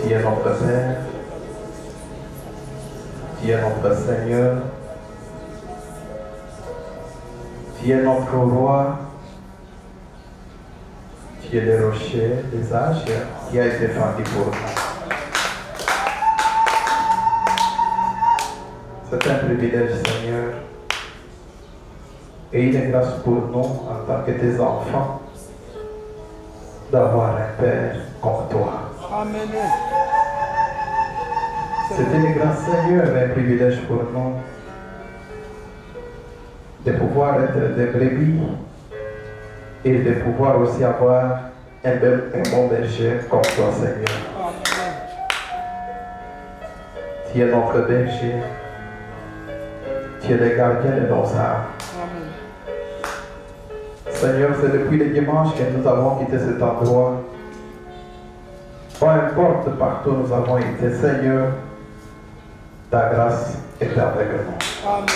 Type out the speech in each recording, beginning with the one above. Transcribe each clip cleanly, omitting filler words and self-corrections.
Tu es notre Père, tu es notre Seigneur, tu es notre Roi, tu es le rocher des âges qui a été fendu pour nous. C'est un privilège, Seigneur, et une grâce pour nous, en tant que tes enfants, d'avoir un Père comme toi. Amen. C'est une grâce, Seigneur, un privilège pour nous de pouvoir être des brebis et de pouvoir aussi avoir un bon berger comme toi, Seigneur. Amen. Tu es notre berger, tu es le gardien de nos âmes. Amen. Seigneur, c'est depuis le dimanche que nous avons quitté cet endroit. Peu importe partout où nous avons été, Seigneur, ta grâce est avec nous. Amen.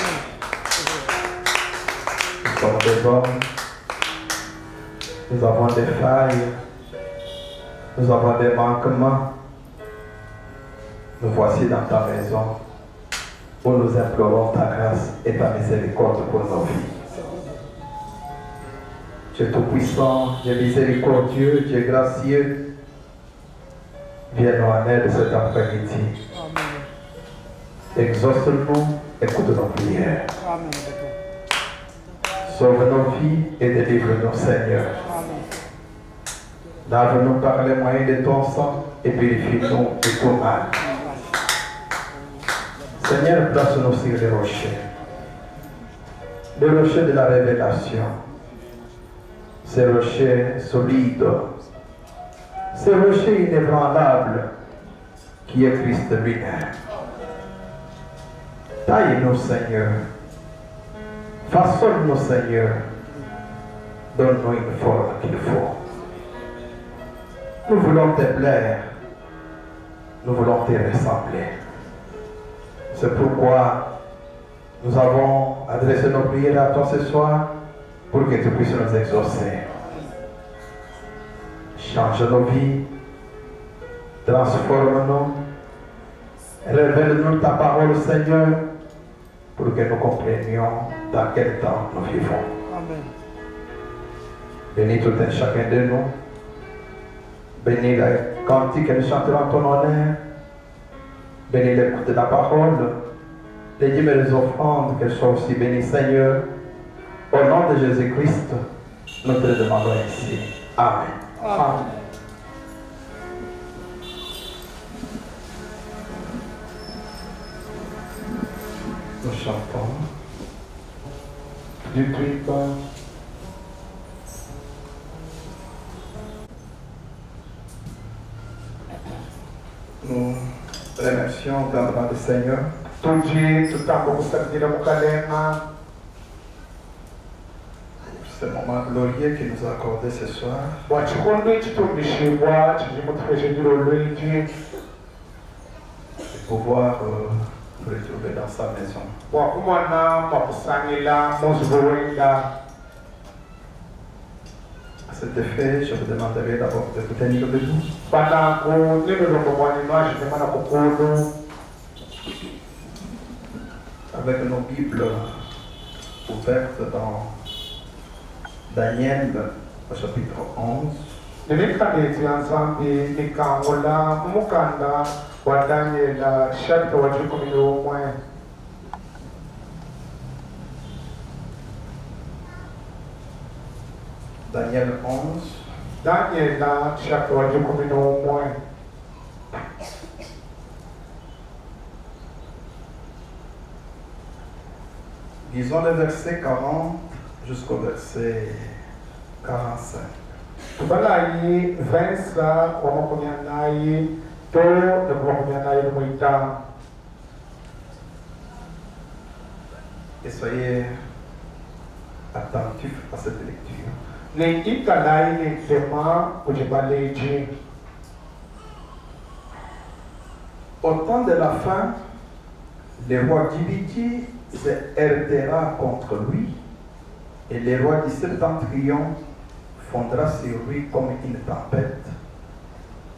Nous sommes des hommes, nous avons des failles, nous avons des manquements. Nous voici dans ta maison où nous implorons ta grâce et ta miséricorde pour nos vies. Tu es tout-puissant, tu es miséricordieux, tu es gracieux. Viens-nous en aide cet après-midi. Amen. Exauce-nous, écoute nos prières. Amen. Sauve nos vies et délivre-nous, Seigneur. Amen. Lave-nous par les moyens de ton sang et purifie-nous de tout mal. Seigneur, place-nous sur le rocher de la révélation. Ce rocher solide, ce rocher inébranlable qui est Christ lui-même. Taille-nous, Seigneur. Façonne-nous, Seigneur. Donne-nous une forme qu'il faut. Nous voulons te plaire. Nous voulons te ressembler. C'est pourquoi nous avons adressé nos prières à toi ce soir pour que tu puisses nous exaucer. Change nos vies. Transforme-nous. Révèle-nous ta parole, Seigneur, pour que nous comprenions dans quel temps nous vivons. Amen. Bénis tout un chacun de nous. Bénis les cantiques que nous chanterons en ton honneur. Bénis l'écoute de la parole. Les dîmes et les offrandes, qu'elles soient aussi bénies, Seigneur. Au nom de Jésus-Christ, nous te le demandons ainsi. Amen. Amen. Nous chantons du trip. Nous remercions grandement le Seigneur Tuji tutakusabira mukalema pour ce moment glorieux qu'il nous a accordé ce soir. bwakikondo ekitumishibwa kigimutufeshejira olwigi De pouvoir nous retrouver dans sa maison. bwakumwana mwakusanyira muzibuwenda. À cet effet, je vous demanderai d'abord de vous tenir debout. Banangu n'emirongo mwanino ashimemana kukulu Avec nos Bibles ouvertes dans Daniel au chapitre 11. nimikandetya nsambi nikangula mumukanda wa daniela chapita wa 11. Daniel 11, daniela chapita wa 11. disons le verset 40 jusqu'au verset 45. tubalayi 20 wa 28 to ne 25. Et soyez attentifs à cette lecture. Ne ikalai ne tema ujibaleji. Au temps de la fin, le roi d'Ibiti se heurtera contre lui et le roi du septentrion fondra sur lui comme une tempête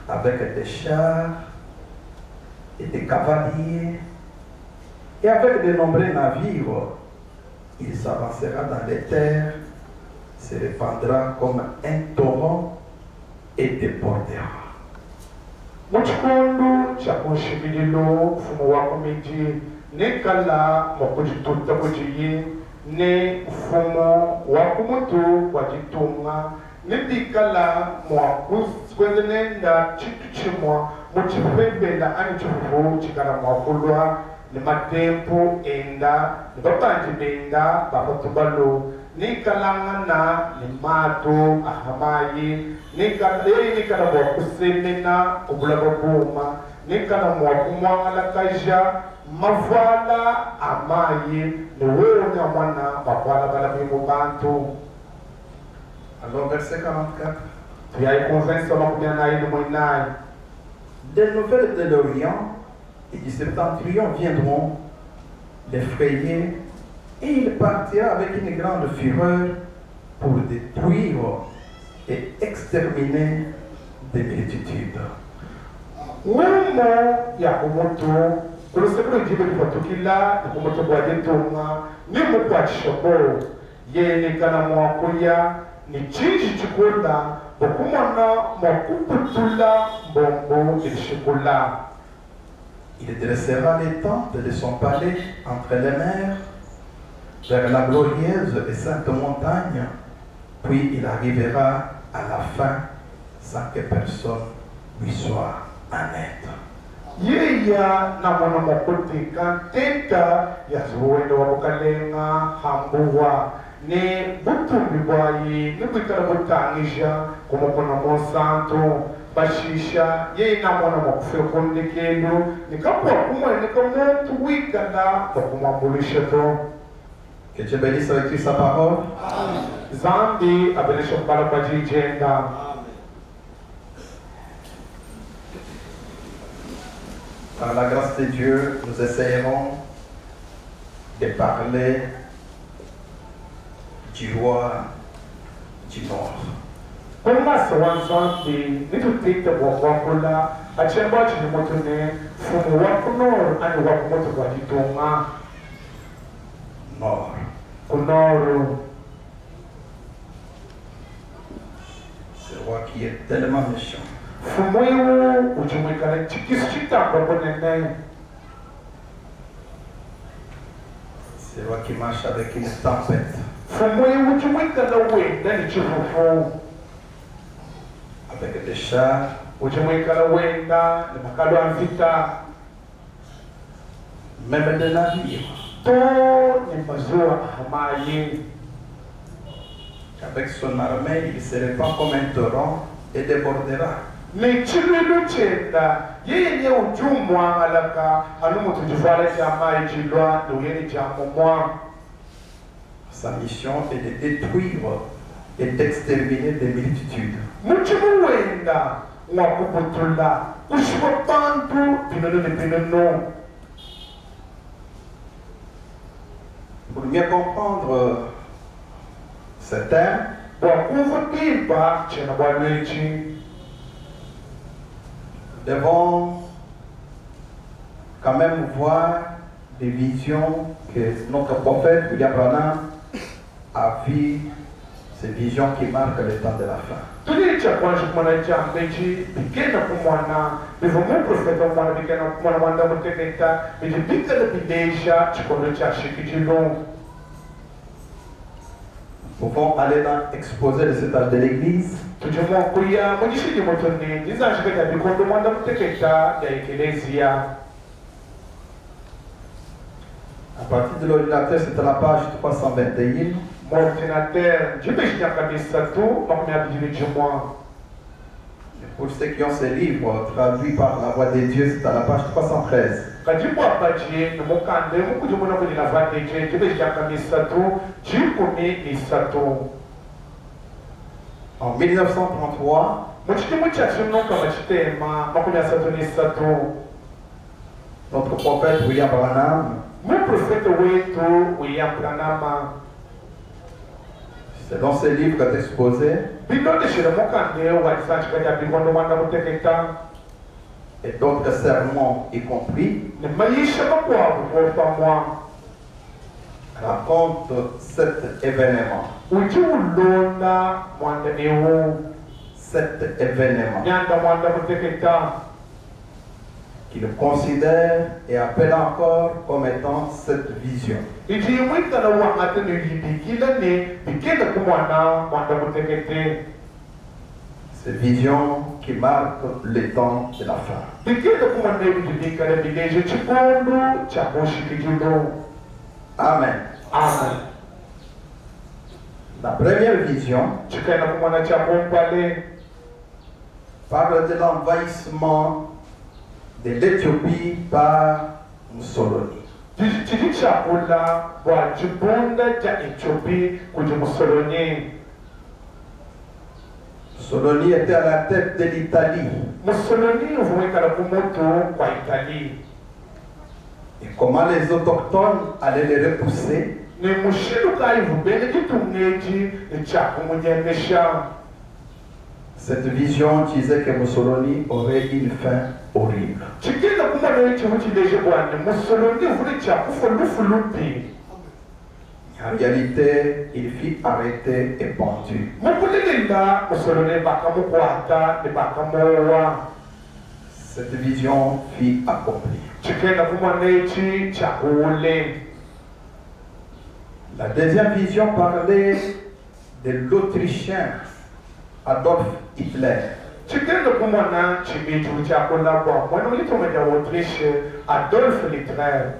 avec des chars et des cavaliers et avec de nombreux navires. Il s'avancera dans les terres, se répandra comme un torrent et débordera. Muchikondo cha kushimililo mfumo wa komiti ne kala mokujituta kujiyi ne mfumo wa kumutu wajitunga ne dikala mwakuskwendenenda chitu chimwa muchipembela ani chifufu chikala mwakulwa ne matempo enda ne bapanji benda bakotubalo ne kalangana ne mato ahamayi nikala mwakusemena kubulababuma nikala mwakumwangalakaja mavala amayi niwona mwana mavala balabimu bantu. Alors verset 44. Tuyaikonvensa makumyanayi nimwinayi. Des nouvelles de l'Orient et du septentrion viendront l'effrayer et il partira avec une grande fureur pour détruire et exterminer des multitudes. Wemo ya kumoto kulusebulu jibe lipatukila ni kumoto bwajetunga ni mukwachishabo yene kana mwakuya ni chinji chikula bokumona mwakuputula mbombo ilishikula. Il dressera les tentes de son palais entre les mers vers la glorieuse et sainte montagne, puis il arrivera à la fin sans que personne lui soit en aide. Yeya na mwana mokotika teta ya zuwendo wa bukalenga hambuwa ne butumbi bwayi ne bwikala butangisha kumukona monsanto bashisha yeyi na mwana mokufe kondekendo nikapwa kumwe nikamuntu wikala bakumambulisha to. Que Dieu bénisse avec lui sa parole. Zambi abelisha kubala kwa jijenda. Par la grâce de Dieu, nous essayerons de parler du roi du Nord. Kumasa wa Zambi nitutita wakula achemba chini motone fumu wakunor ani wakumoto kwa jitunga. Nord. Kunoro. Ce roi qui est tellement méchant. Fumuiwu ujumwikala chikisichita mbonene. Ce roi qui marche avec une tempête. Fumuiwu ujumwikala wenda ni chifufu. Avec des chars. Ujumwikala wenda ni makalo amfita. Même des navires. To ni maziwa ahamayi. Avec son armée, il se répand comme un torrent et débordera. Ni chililu chenda yeye ujumwa alaka anumutu jifala jamayi jilwa nuyeni jamumwa. Sa mission est de détruire et d'exterminer des multitudes. Muchimu wenda wakubutula kushiba bantu binono ni binono. Pour mieux comprendre ce thème, nous devons quand même voir des visions que notre prophète William Branham a vues, ces visions qui marquent le temps de la fin. Nous pouvons aller dans l'exposé de cet âge de l'Église. À partir de l'ordinateur, c'est à la page 321. Pour ceux qui ont ces livres traduits par la voix de Dieu, c'est à la page 313. kajibu apaji numukande mukujumuna kwenye navate je jibe jaka misatu jikumi misatu. En 1933, Muchikimu cha chinuka machitema makumi asatu nisatu. notre prophète William Branham, Mon prophète wetu William Branham selon ses livres exposés, bilote shire mukande walisanchi kanya bikondo mwanda muteketa et d'autres sermons y compris, ne maisha makwabu kwa moi raconte cet événement. uji ulonda mwanda niwu Cet événement nyanda mwanda muteketa qu'il considère et appelle encore comme étant cette vision. iji mwita na wangate ni libikila ni bikenda kumwana mwanda mutekete Cette vision qui marque le temps de la fin. bikenda kumwana ibidibika na bileje chikundu cha kushikijulu. Amen. Amen. La première vision Chikaenda kumwana cha kumpale parle de l'envahissement de l'Éthiopie par Mussolini. chili chakula bwa chibunda cha Ethiopia kuja Mussolini. Mussolini était à la tête de l'Italie. Mussolini uvumikala kumutu kwa Italie. Et comment les autochtones allaient les repousser? Ni mushiluka ivubele kitungeji cha kumunyemesha. Cette vision disait que Mussolini aurait une fin horrible. Chikenda kumwana ichivu chileje bwana Mussolini uvuli cha kufulufulupi. En réalité, il fut arrêté et pendu. Mukulilinda Mussolini bakamukwata ne bakamuwa. Cette vision fut accomplie. Chikenda kumwana ichi cha kuule. La deuxième vision parlait de l'Autrichien Adolf Hitler. Chikenda kumwana chimichu cha kula kwa mwana ulitoma ja Autriche Adolf Hitler.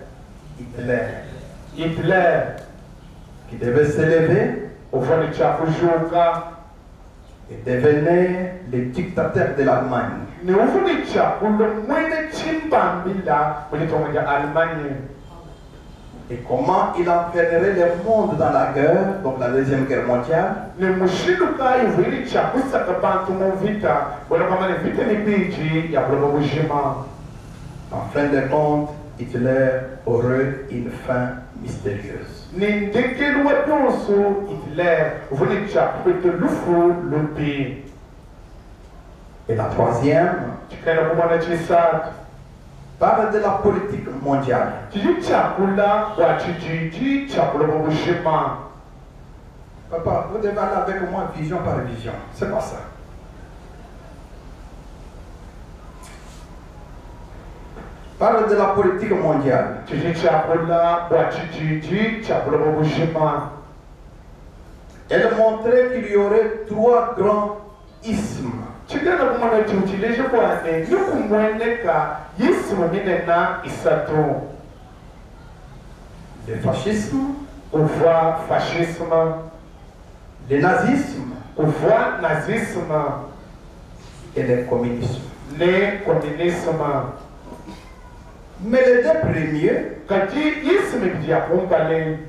Hitler Qui devait s'élever ufani cha kushuka et devenir le dictateur de l'Allemagne. ni ufani cha kula mwene chimbambila ulitoma ja Allemagne. Et comment il entraînerait le monde dans la guerre, donc la Deuxième Guerre mondiale, Ni mushiluka ivili cha kusaka bantu mu vita wala kama ni vita ni biji ya kuloba bujima. en fin de compte, Hitler aurait une fin mystérieuse. Ni ndekelu wa donso Hitler ufani cha kwete lufu lupi. Et la troisième Chikenda kumwana chisatu parle de la politique mondiale. chiji chakula wa chijiji chakula bushima. Papa, vous devez aller avec moi vision par vision. C'est pas ça. Parle de la politique mondiale. Chiji chakula wa chijiji chakula bushima. Elle montrait qu'il y aurait trois grands isthmes. Chikenda kumwana chuchileje kwane yukumweneka yisima minena isatu. Le fascisme, Uva fascisme, le nazisme uva nazisme, et le communisme. ne communisme. Mais les deux premiers Kati yisima bidia kumpale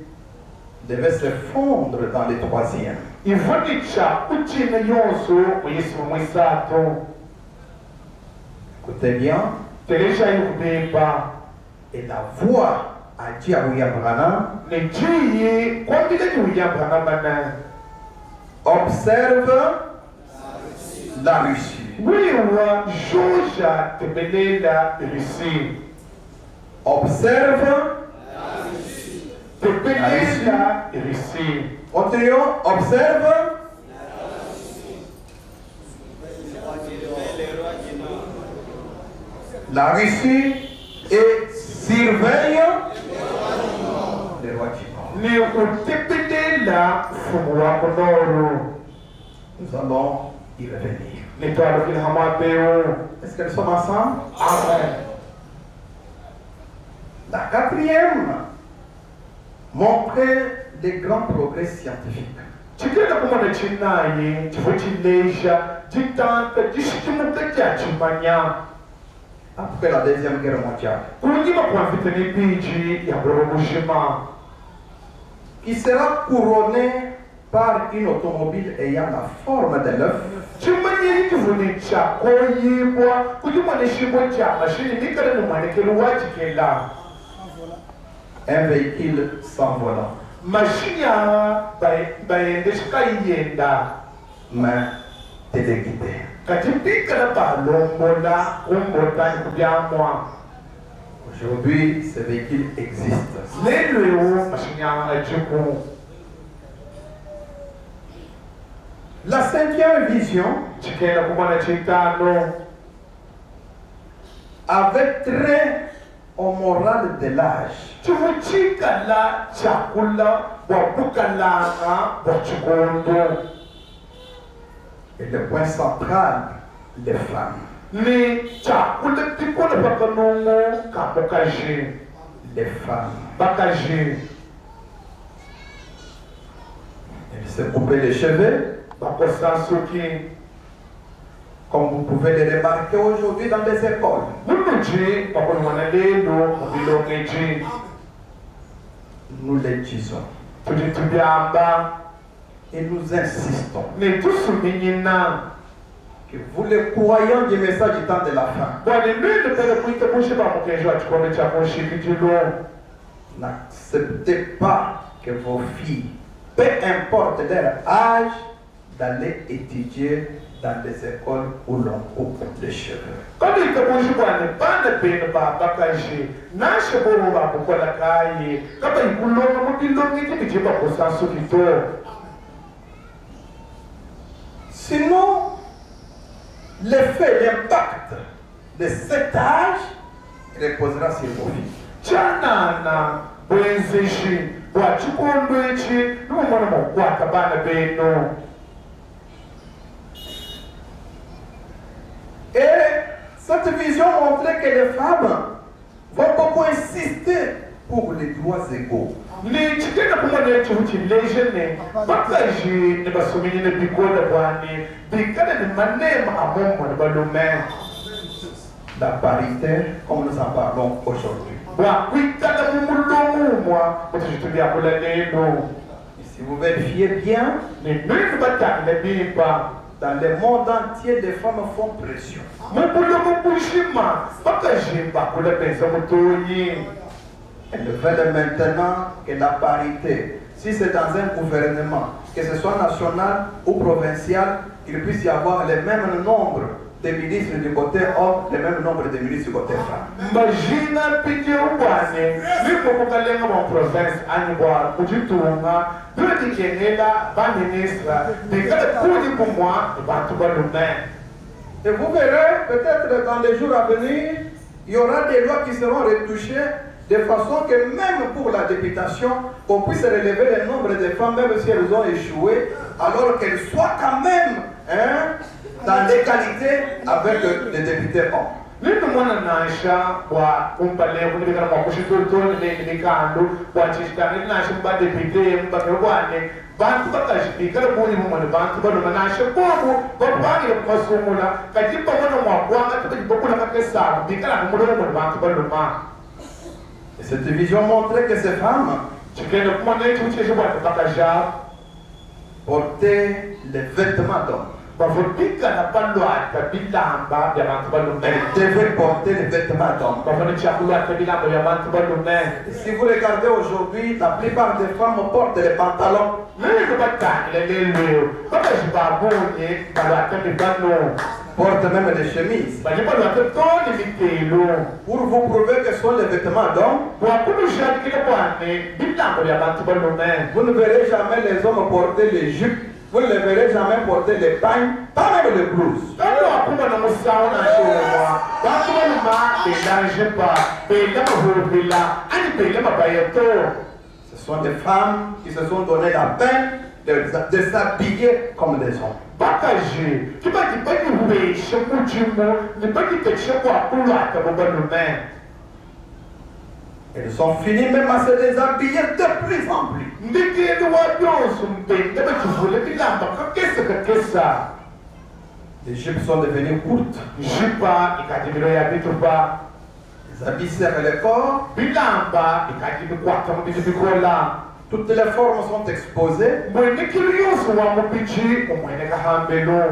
devaient se fondre dans le troisième. ivuni cha uchine yonso uyisima mwisatu. Écoutez bien, Teresha yukubimba et la voix a dit à William Branham, nejiyi kwambile kuyambana observe la Russie. wiwa joja tebelela Russie. Observe, Tebelela Russie. continuons, observe la Russie et surveille les rois du Nord. Ni utebelela fumu wako noru. Nous allons y revenir. Ni twalo kilhamateo. Est-ce que nous sommes ensemble? Amen. La quatrième montrait des grands progrès scientifiques. Chikenda kumana chinayi chifu chileja chitanta chishitimuka cha chimanya. après la Deuxième Guerre mondiale, kunyiba kwafite n'ipiji ya borobushima qui sera couronné par une automobile ayant la forme de l'œuf, chimanye ikivuni cha koyibwa kujima n'ishimbo cha mashini nikale n'umwanekelo wachikela un véhicule sans volant, mashini ya bayendeshika yenda mais téléguidé. kati pikala balombola kumbotani kubyamwa. Aujourd'hui, ce véhicule existe. lelo mashini ya chiku. La cinquième vision chikenda kumana chitano avait trait au moral de l'âge. chivuchikala chakula bwakukalanga bwachikondo Et le point central, les femmes. ni chakula tikona pakanongo kabokaje Les femmes. bakaje Elles se coupaient les cheveux, bakosansuki comme vous pouvez le remarquer aujourd'hui dans les écoles. munuji bakonwana lelo mubilongeji Nous le disons tuli tubyamba et nous insistons netusuminyina que vous, les croyants du message du temps de la fin, bwani lwendo pele kuite mushiba mukenji wa chikombe cha mushikijilo n'acceptez pas que vos filles, peu importe leur âge, d'aller étudier dans des écoles où l'on coupe les cheveux. kadi ite mushibwane bane pene babakaje nashe bobo bakukola kaye kaba ikulonga mubilongeji nije bakosansuki to. Sinon, l'effet, l'impact de cet âge reposera sur vos filles. chanana bwenzeshi bwachikondo echi numona mukwata bana beno. Et cette vision montrait que les femmes vont beaucoup insister pour les droits égaux. ni chikenda kumona echi uchilejene bakaji ne basuminyi ne bikola bwani bikana ne manema amomo ne balume La parité, comme nous en parlons aujourd'hui. bwakwitana mumulomumwa mutuchitubyakula lelo. Si vous vérifiez bien, ni nini batangile bimba dans le monde entier, les femmes font pression. mubulomu bushima bakaji bakula benza mutoyi. Elles veulent maintenant que la parité, si c'est dans un gouvernement, que ce soit national ou provincial, il puisse y avoir le même nombre de ministres du côté homme, le même nombre de ministres du côté femme. Imagina pedir ubwane lipokukalenga mu province anyibwa kujitunga bidi kenela ba ministra bikala kuli kumwa bantu balume. Et vous verrez, peut-être dans les jours à venir, il y aura des lois qui seront retouchées de façon que même pour la députation, qu'on puisse relever le nombre de femmes, même si elles ont échoué, alors qu'elles soient quand même dans l'égalité avec les députés hommes. Nino mwana nasha wa umbale kunibikana mwa kushitotoni nekandu wa chishitani nasha mba depute mba kebwane bantu bakashibikala kuli mumane bantu baluma nasha bobu babangile kumasumula kajipa mwana mwa kwanga tukajibokula kakesabu bikala kumulomo mwana bantu baluma. Et cette vision montrait que ces femmes chikenda kumwana echi ucheshe bwate bakaja portaient les vêtements d'hommes. bavudikana balwata bilamba bya bantu balume. Elles devaient porter les vêtements d'hommes. bavunicha kulwata bilamba bya bantu balume. Si vous regardez aujourd'hui, la plupart des femmes portent les pantalons. Nini batangile lelo bakajibabunye balwata mibano Portent même les chemises. bali balwata toni mitelo Pour vous prouver que ce sont les vêtements d'hommes, bwakunushadikile bwane bilamba bya bantu balume. vous ne verrez jamais les hommes porter les jupes. Vous ne les verrez jamais porter les pagnes, pas même les blouses. Kando akuma na musawo na showa bantu baluma belanjepa bela mahurubila ani bela mabayeto. Ce sont des femmes qui se sont donné la peine de s'habiller comme des hommes. bakaje kibagibagihubeshe mujimu nibagiteshe bwakulwata bubalume. Elles ont fini même à se déshabiller de plus en plus. Ndikeni wa byonso mbende bakivule bilamba kakesa kakesa. Les jupes sont devenues courtes. jipa ikadimiro ya bituba Les habits serrent le corps. bilamba ikadibikwata mu bintu bikola Toutes les formes sont exposées. mwenikiro yose wa mubiki omweneka hambelo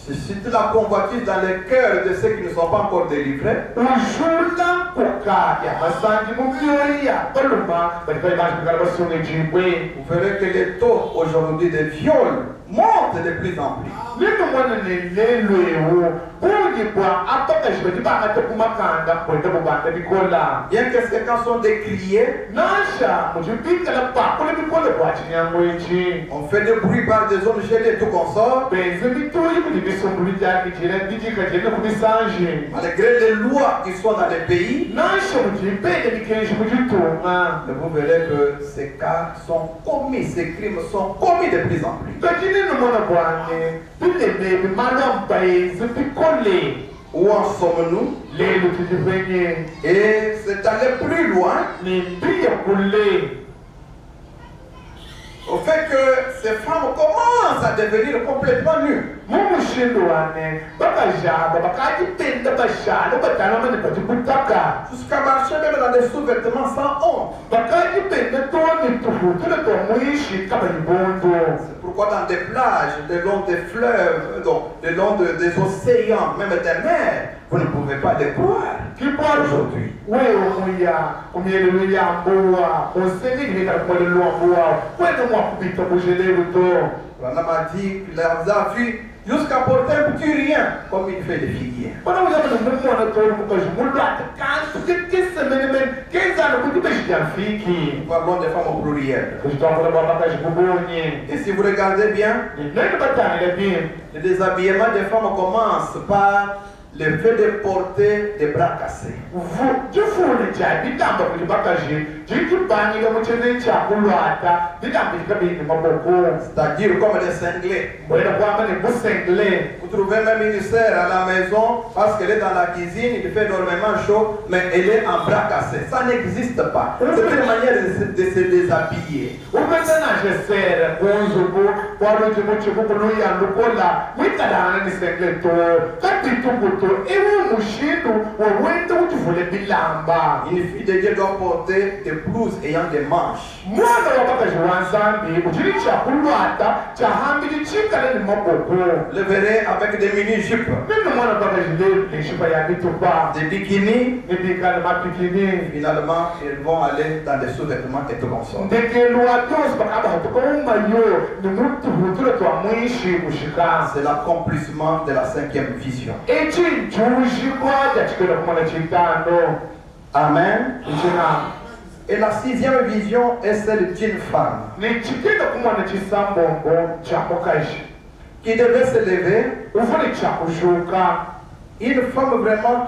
Suscite la convoitise dans les cœurs de ceux qui ne sont pas encore délivrés. ujula koka ya masangi mu myoyo ya baluma balibali bashikala basunga ejibwe Vous verrez que les taux aujourd'hui de viol montent de plus en plus. lino mwana nelelwewo buyibwa apakashibwe tibangate kumakanda kwenda bubanda bikola Bien que ces cas sont décriés, nasha mujibikala pakule bikola bwa kinyango eki on fait des bruits par des hommes gênés et tout consort. benze bitoyi kuli bisumbulu byakijira bijikajene kubisanje Malgré les lois qui sont dans les pays, nasha mujibende bikenshi mujitunga mais vous verrez que ces cas sont commis, ces crimes sont commis de plus en plus. kakinini mwana bwange bileme bimala mbayenzi bikole Où en sommes-nous? lelo tujivenye Et c'est allé plus loin nimbiye kule au fait que ces femmes commencent à devenir complètement nues. mumushindo wane bakajaba bakajipenda bashalo batalama nebajikutaka Jusqu'à marcher même dans des sous-vêtements sans honte. bakajipenda toni tuhutule tomwishi kabayibondo C'est pourquoi dans des plages, le long des fleuves, donc le long des océans, même des mers, vous ne pouvez pas les croire kibwalo aujourd'hui. wewe muya kumyelelo yambuwa osenigilika kumwelelo wambuwa wene mwakubita mujelelo to Branham a dit qu'il les a vus jusqu'à porter un petit rien, comme il fait les figuiers. bana uyabona mumona toli mukaji mulwata kanti kisemenemene kenzana kuti beshijafiki Nous parlons des femmes au pluriel. kuzitwakula babakaji bubonye Et si vous regardez bien, nene batangira bien le déshabillement des femmes commence par le fait de porter des bras cassés. chifune cha bidamba kuti bakaji chikibanyika muchene chakulwata bidamba chikabini maboko C'est-à-dire comme des cinglés. mwena kwamba nebusengle Vous trouvez même une sœur à la maison parce qu'elle est dans la cuisine, il fait énormément chaud, mais elle est en bras cassés. Ça n'existe pas. C'est une manière de se déshabiller. umenanaje sere kunzuku kwaluti muchikukuluyandukola mwikalana nisengle to katitukuto iwe mushindu wawenda uchivule bilamba Une fille de Dieu doit porter des blouses ayant des manches. mwana wabakaji wanzambi uchili chakulwata chahambili chikala ni maboko Le verrez avec des mini-jupes, nino mwana wabakaji leshipa ya bitupa des bikinis. nibikala mapikini Finalement, ils vont aller dans des sous-vêtements et tout consort. ndekelwa tosi bakaba hatukaumbayo nimutuhutule twa mwishi kushika C'est l'accomplissement de la 5e vision. echinjujibwa jachikela kumwana chitano Amen. ichina Et la 6e vision est celle d'une femme nichikenda kumwana chisambombo cha mukaji qui devait se lever, uvule chakushuka une femme vraiment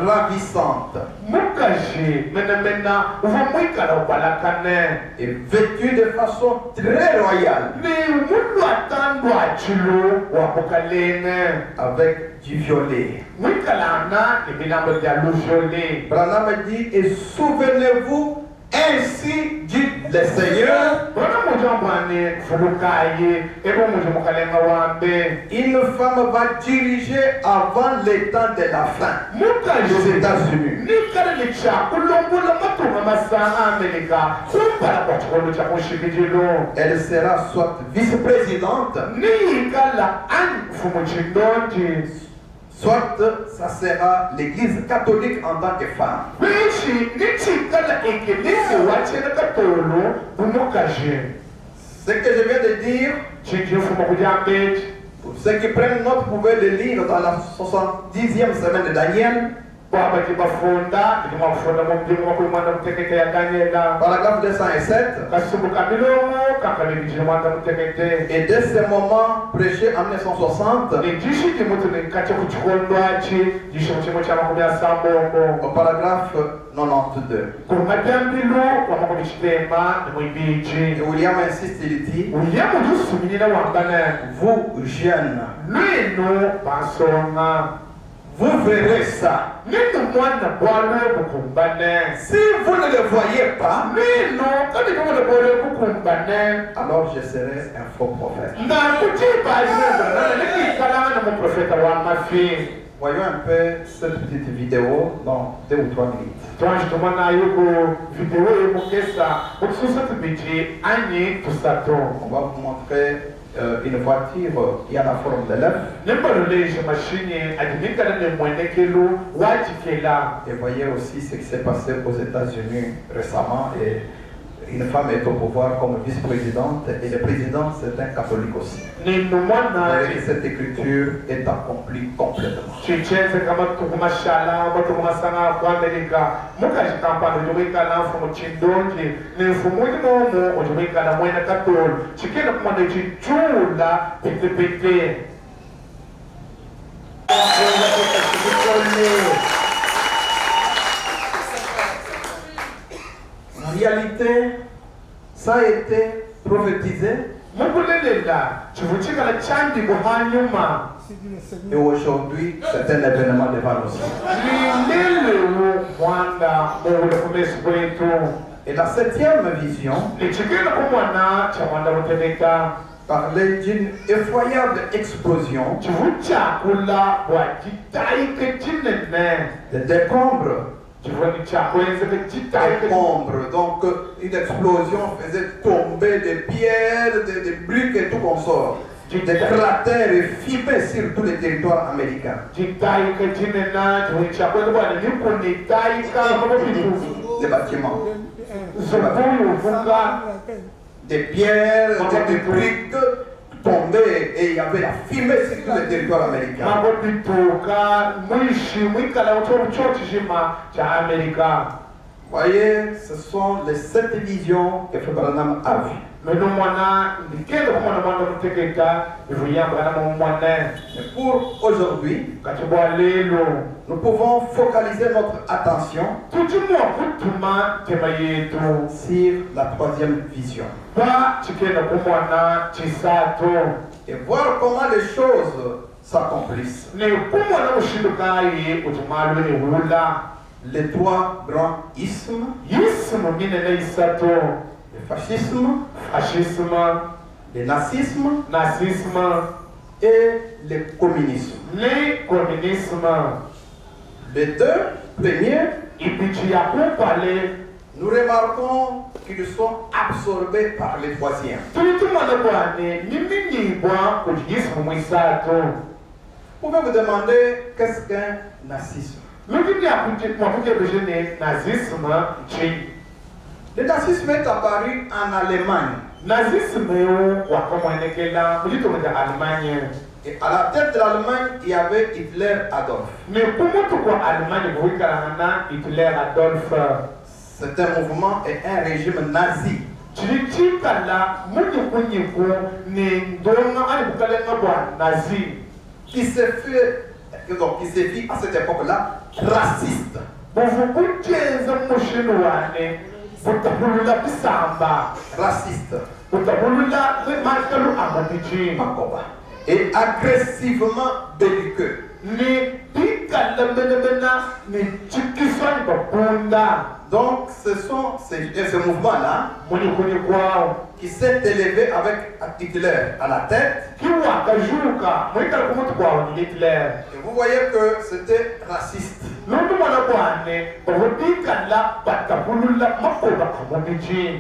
ravissante mukaji menemena uva mwikala ubalakane et vêtue de façon très royale ni mundu atandwa chilo wamukalene avec du violet. mwikalana ibilambo bya lujole Branham dit, et souvenez-vous, ainsi dit le Seigneur, bona mujambwane fulukaye ebo muje mukalenga wambe une femme va diriger avant les temps de la fin mukaji les États-Unis. nikala lichakulongola matunga masana amerika kumbala kwa chikolo cha mushikijilo Elle sera soit vice-présidente, nikala anfumu chindonji soit ça sera l'Église catholique en tant que femme. bishi nichikala ekelesi wachena katolo bumukaji Ce que je viens de dire, chiji mfumu kujambeji pour ceux qui prennent note, vous pouvez le lire dans la 70e semaine de Daniel, baba kibafunda ndimafunda mumdimu wakuimwana mutekete ya daniela paragraphe 207. kasumbuka milomo kakalibijile mwanza mutekete Et dès ce moment, prêché en 1960, nijishi kimutu nikate kuchikondwachi jisho chimo cha makumi ya sambongo au paragraphe 92. kumajambilu wamakumi chitema nimwibiji Et William insiste, il dit, uyamu jusuminile wambane vous jeunes, lwino basonga vous verrez ça. Si vous ne le voyez pas, alors je serai un faux prophète. Voyons un peu cette petite vidéo dans 2 ou 3 minutes. On va vous montrer une voiture qui a la forme de l'œuf. Et voyez aussi ce qui s'est passé aux États-Unis récemment. Et une femme est au pouvoir comme vice-présidente et le président c'est un catholique aussi. Et cette écriture est accomplie complètement. En réalité, ça a été prophétisé. Et aujourd'hui, c'est un événement devant nous. Et la 7e vision parlait d'une effroyable explosion de décombres. Donc une explosion faisait tomber des pierres, des briques et tout consort. Des cratères et fumées sur tous les territoires américains. Des bâtiments. Des pierres, des briques tombaient et il y avait la fumée sur tous les territoires américains. Vous voyez, ce sont les 7 visions que Frère Branham a vues. Mais pour aujourd'hui, nous pouvons focaliser notre attention sur la 3e vision. Et voir comment les choses s'accomplissent. Les 3 grands ismes. Le fascisme, le nazisme et le communisme. Les 2 premiers, nous remarquons qu'ils sont absorbés par les 3e. Vous pouvez vous demander qu'est-ce qu'un nazisme? Le nazisme est apparu en Allemagne. Et à la tête de l'Allemagne, il y avait Hitler Adolf. C'est un mouvement et un régime nazi. Qui s'est fait à cette époque-là raciste. Raciste et agressivement belliqueux. Donc ce sont ce mouvement-là qui s'est élevé avec Hitler à la tête. Et vous voyez que c'était raciste.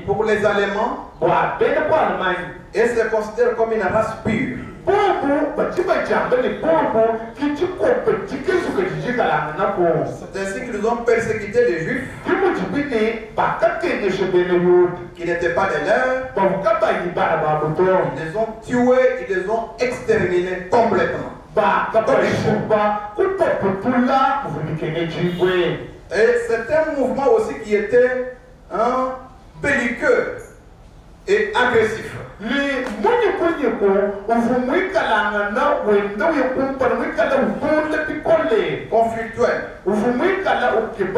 Pour les Allemands, et se considèrent comme une race pure. C'est ainsi qu'ils ont persécuté les Juifs qui n'étaient pas des leurs. Ils les ont tués, ils les ont exterminés complètement. Et c'est un mouvement aussi qui était belliqueux et agressif. Conflictuel et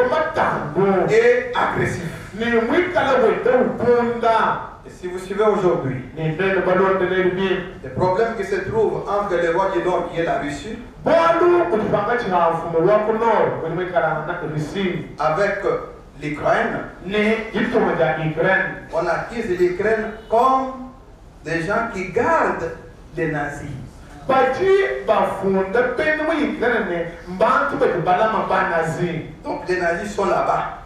agressif. Et si Si vous suivez aujourd'hui, les problèmes qui se trouvent entre le roi du Nord qui est la Russie, avec l'Ukraine, on accuse l'Ukraine comme des gens qui gardent les nazis. Donc les nazis sont là-bas.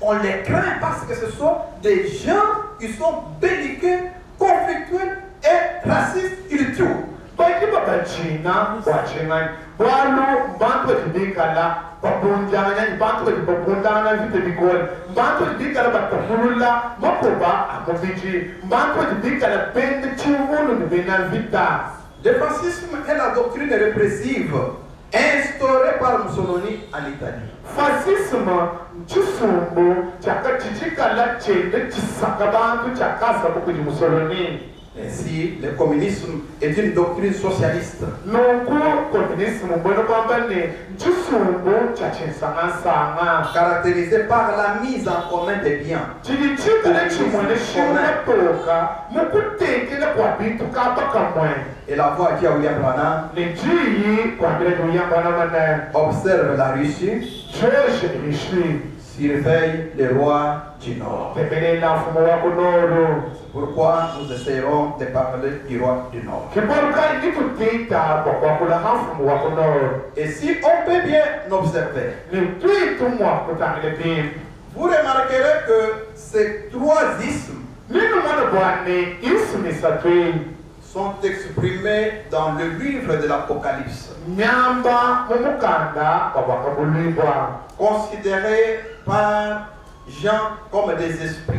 On les craint parce que ce sont des gens qui sont belliqueux, conflictuels et racistes, ils tuent. Le fascisme est la doctrine répressive instaurée par Mussolini en Italie. Fascisme, Ainsi, le communisme est une doctrine socialiste. Caractérisée par la mise en commun des biens. Et la voix qui a William Branham observe la Russie, surveille les rois du Nord. Pourquoi nous essayerons de parler du roi du Nord. Et si on peut bien observer, vous remarquerez que ces trois ismes sont exprimés dans le livre de l'Apocalypse, considérés par Jean comme des esprits.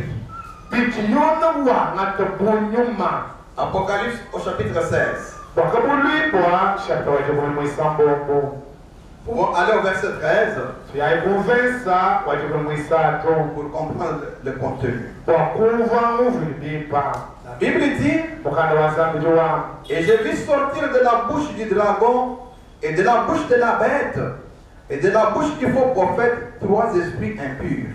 Apocalypse au chapitre 16. Pour aller au verset 13, pour comprendre le contenu. La Bible dit, et je vis sortir de la bouche du dragon et de la bouche de la bête et de la bouche du faux prophète trois esprits impurs.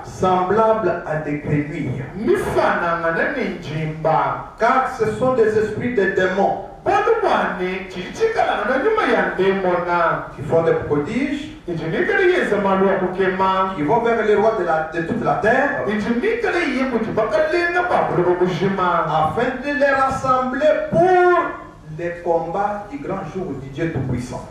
Semblable à des grenouilles, car ce sont des esprits de démons qui font des prodiges, qui vont vers les rois de toute la terre, afin de les rassembler pour les combats du grand jour du Dieu Tout-Puissant.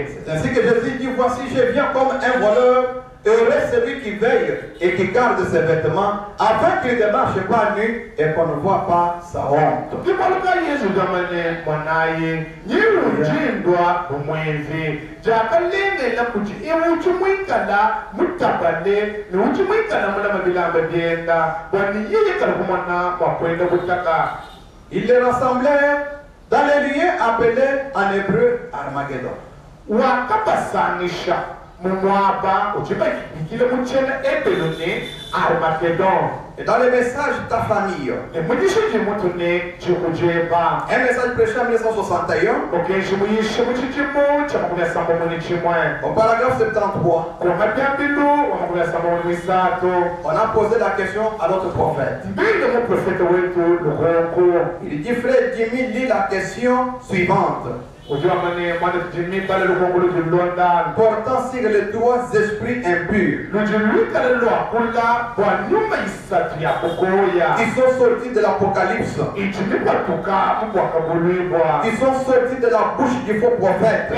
C'est ainsi que Jésus dit, voici je viens comme un voleur. Heureux celui qui veille et qui garde ses vêtements, afin qu'il ne marche pas nu et qu'on ne voit pas sa honte. Ils les rassemblèrent dans les lieux appelés en hébreu Armageddon. Et dans le message de ta famille, un message prêché en 1961, au paragraphe 73, on a posé la question à notre prophète. Il dit, frère Jimmy, lis la question suivante. Portant sur les trois esprits impurs qui sont sortis de l'Apocalypse, qui sont sortis de la bouche du faux prophète,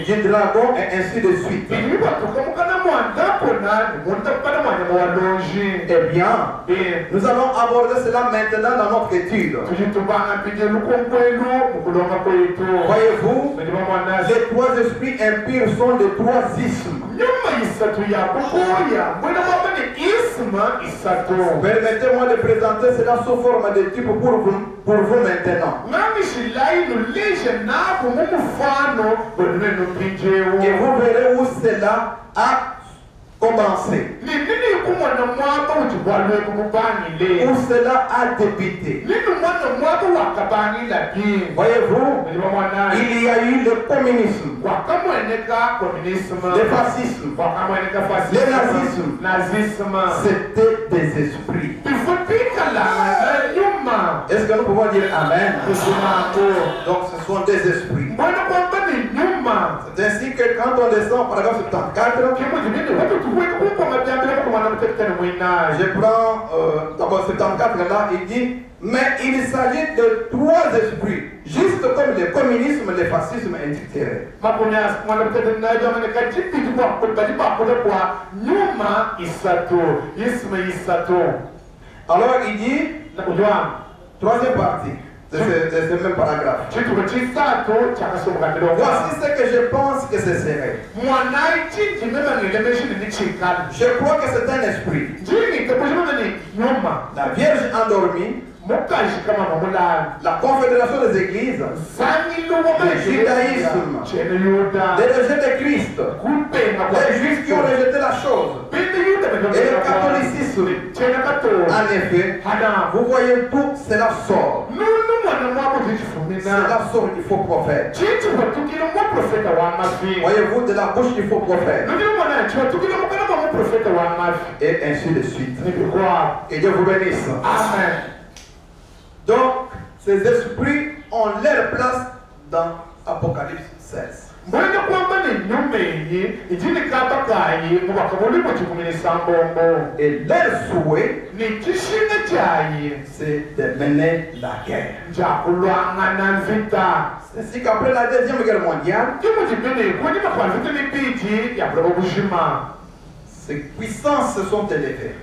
du dragon et ainsi de suite. Eh bien, nous allons aborder cela maintenant dans notre étude. Voyez-vous, les trois esprits impurs sont les trois ismes. Permettez-moi de présenter cela sous forme de type pour vous maintenant. Et vous verrez où cela a commencé. Où cela a débuté. Voyez-vous, il y a eu le communisme, le fascisme, le nazisme. C'était des esprits. Est-ce que nous pouvons dire Amen? Donc ce sont des esprits. C'est ainsi que quand on descend par exemple 74, je prends d'abord 74 là, il dit, mais il s'agit de trois esprits, juste comme le communisme, le fascisme, etc. Alors il dit, troisième partie de ce même paragraphe. Voici ce que je pense que ce serait. Je crois que c'est un esprit. La Vierge endormie, la confédération des églises, le judaïsme, les rejet de Christ, les juifs qui ont rejeté la chose, et le catholicisme. En effet, vous voyez tout cela sort. Cela sort du faux prophète. Voyez-vous, de la bouche du faux prophète. Et ainsi de suite. Et Dieu vous bénisse. Amen. Donc, ces esprits ont leur place dans Apocalypse 16. Et leur souhait, c'est de mener la guerre. C'est ainsi qu'après la Deuxième Guerre mondiale, ces puissances se sont élevées.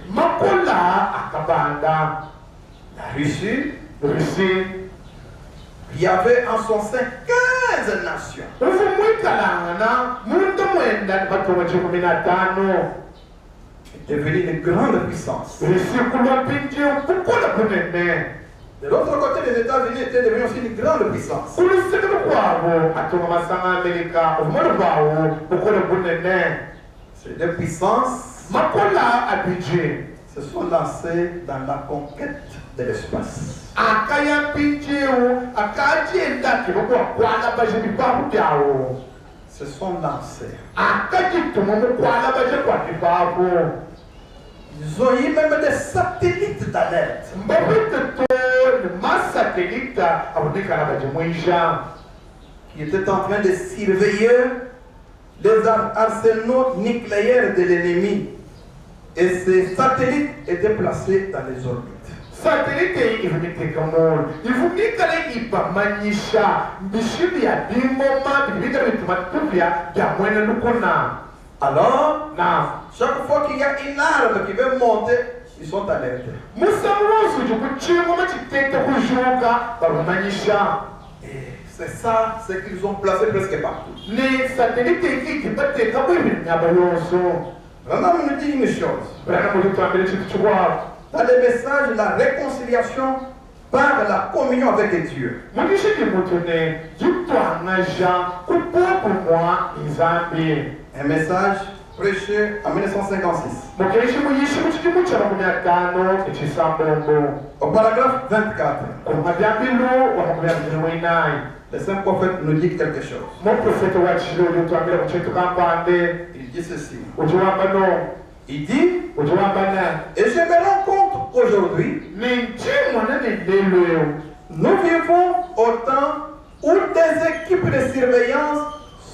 La Russie, il y avait en son sein 15 nations. C'est devenu une grande puissance. De l'autre côté, les États-Unis étaient devenus aussi une grande puissance. Ces deux puissances se sont lancées dans la conquête de l'espace. Se sont lancés. Ils ont eu même des satellites d'alerte. Qui étaient en train de surveiller les arsenaux nucléaires de l'ennemi. Et ces satellites étaient placés dans les orbites. Alors, chaque fois qu'il y a une arme qui veut monter, ils sont alertés. Et c'est ça, c'est qu'ils ont placé presque partout. Vraiment, on nous dit une chose. Dans les messages, la réconciliation par la communion avec Dieu. Un message prêché en 1956. Au paragraphe 24. Le saint prophète nous dit quelque chose. Il dit ceci. Il dit, et je me rends compte aujourd'hui, nous vivons au temps où des équipes de surveillance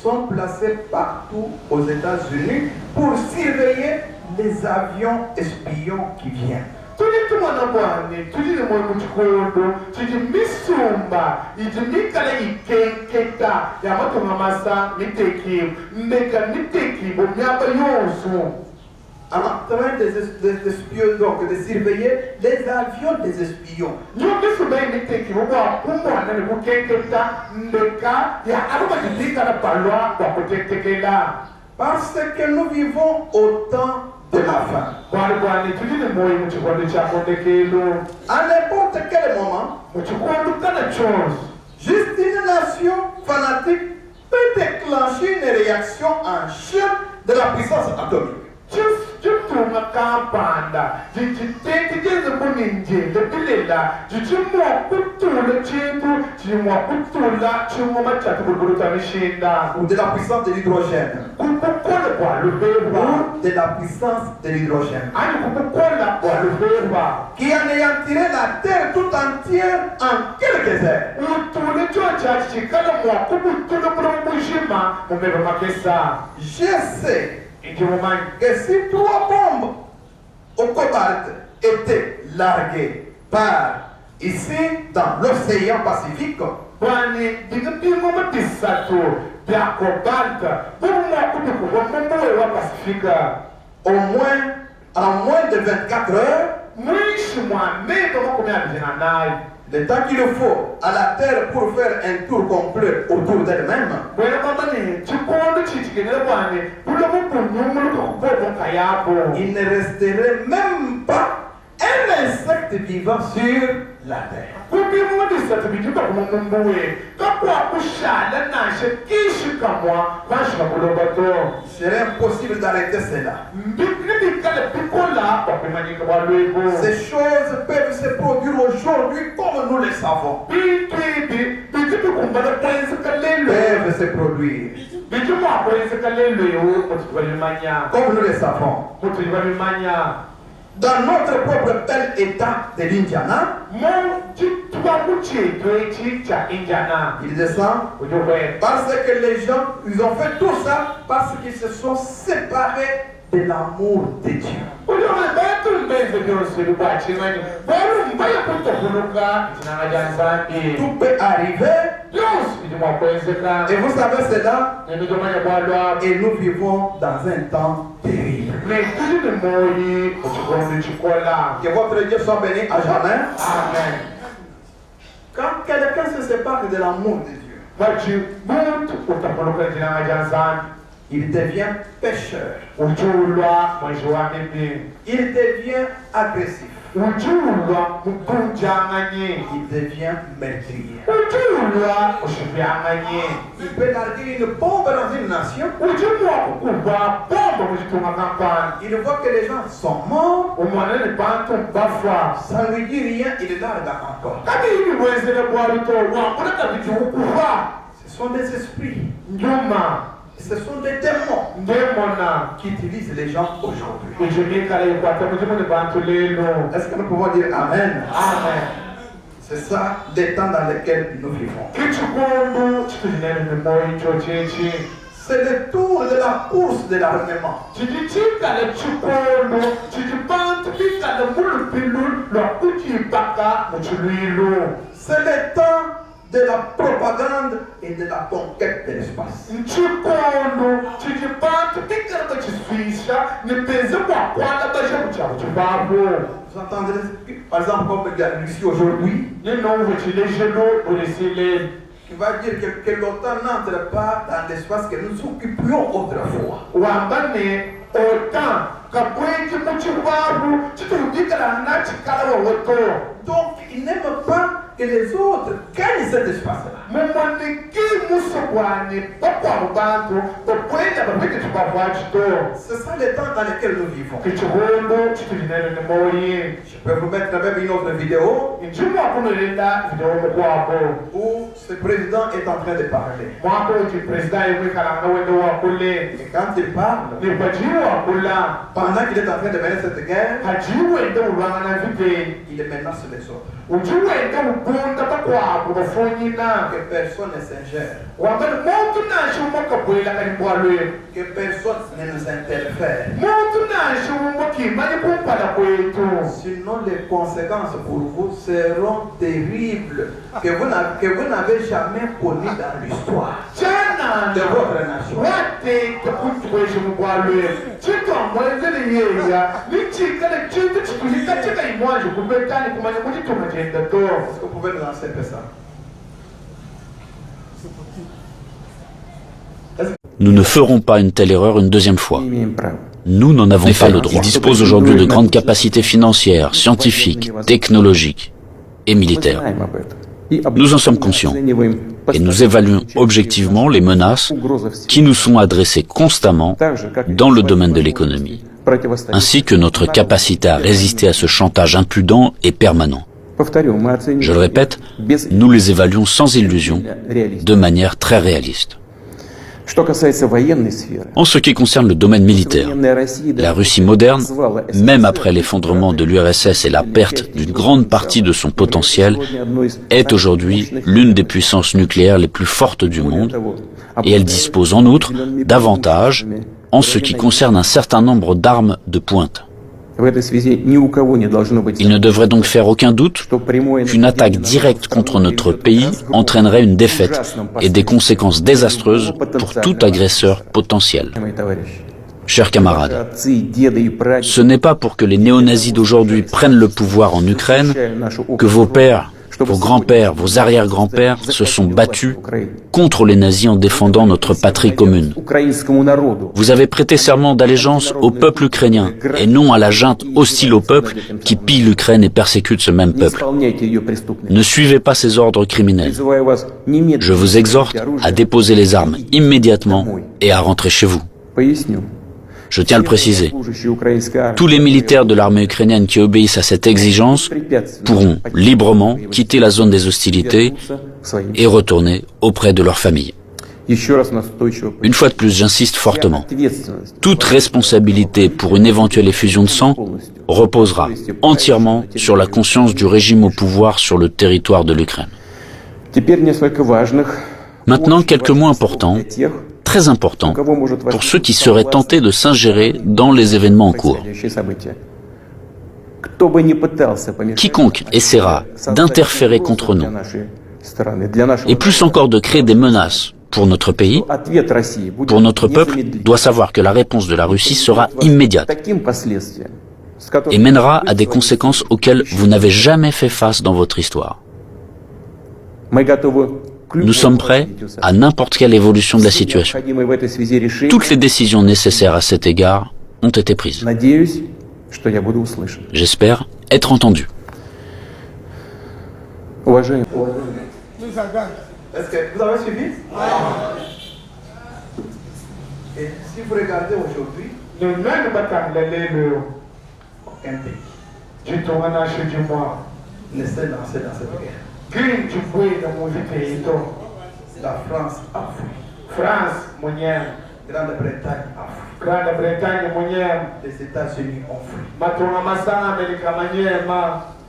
sont placées partout aux États-Unis pour surveiller les avions espions qui viennent. tulitumana bwane tulile moyo muchikondo chiti misumba iji mikala ikenketa yamatonga masa miteki ndeka miteki bo myaba yonso. En train des espions, donc de surveiller les avions des espions. Parce que nous vivons au temps de la fin. À n'importe quel moment, juste une nation fanatique peut déclencher une réaction en chaîne de la puissance atomique. Jitunga kampanda jitete jeze muninje lepilela jichimwa kutula chitu chimwa kutula chimwa machatu kuburuta mishinda ou de la puissance de l'hydrogène kukukola kwa lubeba ou de la puissance de l'hydrogène ani kukukola kwa lubeba qui anéantirait la terre tout entière en quelques heures. utule chocha chikala mwa kubutula mushima mumeba makesa. Je sais et que si 3 bombes au cobalt étaient larguées par ici dans l'océan Pacifique, au moins en moins de 24 heures, le temps qu'il faut à la Terre pour faire un tour complet autour d'elle-même, il ne resterait même pas un insecte vivant sur la Terre. Il serait impossible d'arrêter cela. Ces choses peuvent se produire aujourd'hui comme nous le savons. Peuvent se produire comme nous le savons. Dans notre propre bel état de l'Indiana, il descend parce que les gens, ils ont fait tout ça parce qu'ils se sont séparés de l'amour de Dieu. Tout peut arriver. Et vous savez cela. Et nous vivons dans un temps terrible. Que votre Dieu soit béni à jamais. Amen. Quand quelqu'un se sépare de l'amour de Dieu, il devient pécheur. Il devient agressif. Il devient meurtrier. Il peut larguer une bombe dans une nation. Il voit que les gens sont morts. Ça ne lui dit rien, il largue encore. Ce sont des esprits. Ce sont des démons qui utilisent les gens aujourd'hui. Est-ce que nous pouvons dire Amen? Amen. C'est ça les temps dans lesquels nous vivons. C'est le tour de la course de l'armement. C'est le temps de la propagande et de la conquête de l'espace. Vous entendez, par exemple, comme la Russie aujourd'hui, qui va dire que l'OTAN n'entre pas dans l'espace que nous occupions autrefois. Donc, il n'aime pas que les autres gagnent cet espace-là. C'est ça le temps dans lequel nous vivons. Je peux vous mettre même une autre vidéo où ce président est en train de parler. Et quand il parle, pendant qu'il est en train de mener cette guerre, il menace les autres. Que personne ne s'ingère, wamani muntu nashumo kabwela kali bwalwe que personne ne nous interfère. muntu nashumo kimani kumpala kwetu Sinon, les conséquences pour vous seront terribles que vous n'avez jamais connues dans l'histoire jana de votre nation. wate takutukweshe mugwalwe chitomwezele yeya nichikale chintu chitulika chikaimwanje kubetani kumanya kuti tumagenda to. Est-ce que vous pouvez nous enseigner ça? Nous ne ferons pas une telle erreur une deuxième fois. Nous n'en avons pas le droit. Ils disposent aujourd'hui de grandes capacités financières, scientifiques, technologiques et militaires. Nous en sommes conscients et nous évaluons objectivement les menaces qui nous sont adressées constamment dans le domaine de l'économie, ainsi que notre capacité à résister à ce chantage impudent et permanent. Je le répète, nous les évaluons sans illusion, de manière très réaliste. En ce qui concerne le domaine militaire, la Russie moderne, même après l'effondrement de l'URSS et la perte d'une grande partie de son potentiel, est aujourd'hui l'une des puissances nucléaires les plus fortes du monde, et elle dispose en outre d'avantages en ce qui concerne un certain nombre d'armes de pointe. Il ne devrait donc faire aucun doute qu'une attaque directe contre notre pays entraînerait une défaite et des conséquences désastreuses pour tout agresseur potentiel. Chers camarades, ce n'est pas pour que les néo-nazis d'aujourd'hui prennent le pouvoir en Ukraine que vos pères, vos grands-pères, vos arrière-grands-pères se sont battus contre les nazis en défendant notre patrie commune. Vous avez prêté serment d'allégeance au peuple ukrainien et non à la junte hostile au peuple qui pille l'Ukraine et persécute ce même peuple. Ne suivez pas ces ordres criminels. Je vous exhorte à déposer les armes immédiatement et à rentrer chez vous. Je tiens à le préciser, tous les militaires de l'armée ukrainienne qui obéissent à cette exigence pourront librement quitter la zone des hostilités et retourner auprès de leur famille. Une fois de plus, j'insiste fortement, toute responsabilité pour une éventuelle effusion de sang reposera entièrement sur la conscience du régime au pouvoir sur le territoire de l'Ukraine. Maintenant, quelques mots importants, très importants, pour ceux qui seraient tentés de s'ingérer dans les événements en cours. Quiconque essaiera d'interférer contre nous, et plus encore de créer des menaces pour notre pays, pour notre peuple, doit savoir que la réponse de la Russie sera immédiate et mènera à des conséquences auxquelles vous n'avez jamais fait face dans votre histoire. Nous sommes prêts à n'importe quelle évolution de la situation. Toutes les décisions nécessaires à cet égard ont été prises. J'espère être entendu. Est-ce que vous avez suivi? Et si vous regardez aujourd'hui, aucun pays ne s'est lancé dans cette guerre. La France a fui. Grande-Bretagne a fui. Les États-Unis ont fui.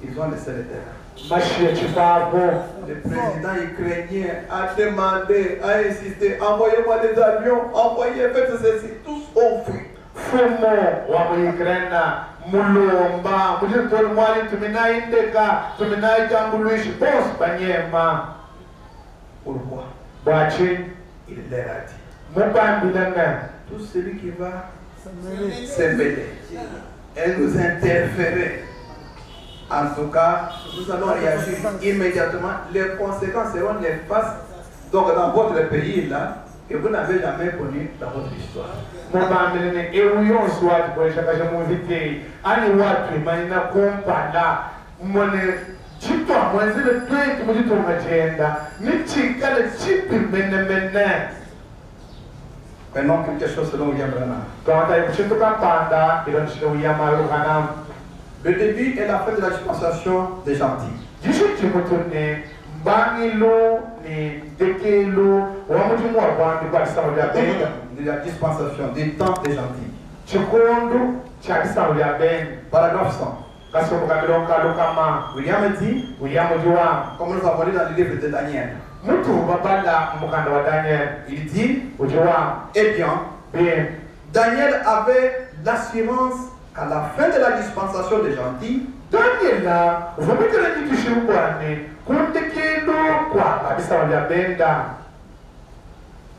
Ils ont laissé les terres. Le président ukrainien a demandé, a insisté, envoyez-moi des avions, envoyez, faites ceci. Tous ont fui. Pourquoi? Il leur a dit, tout celui qui va s'embêter et nous interférer, en tout cas, nous allons réagir immédiatement. Les conséquences seront néfastes. Donc dans votre pays là, que vous n'avez jamais connu dans votre histoire. Maintenant, quelque chose selon William Branham. Le début et la fin de la dispensation des gentils. De la dispensation des temps des gentils. Paragraphe 100. William dit, comme nous avons lu dans le livre de Daniel, Il dit, eh bien, Daniel avait l'assurance qu'à la fin de la dispensation des gentils,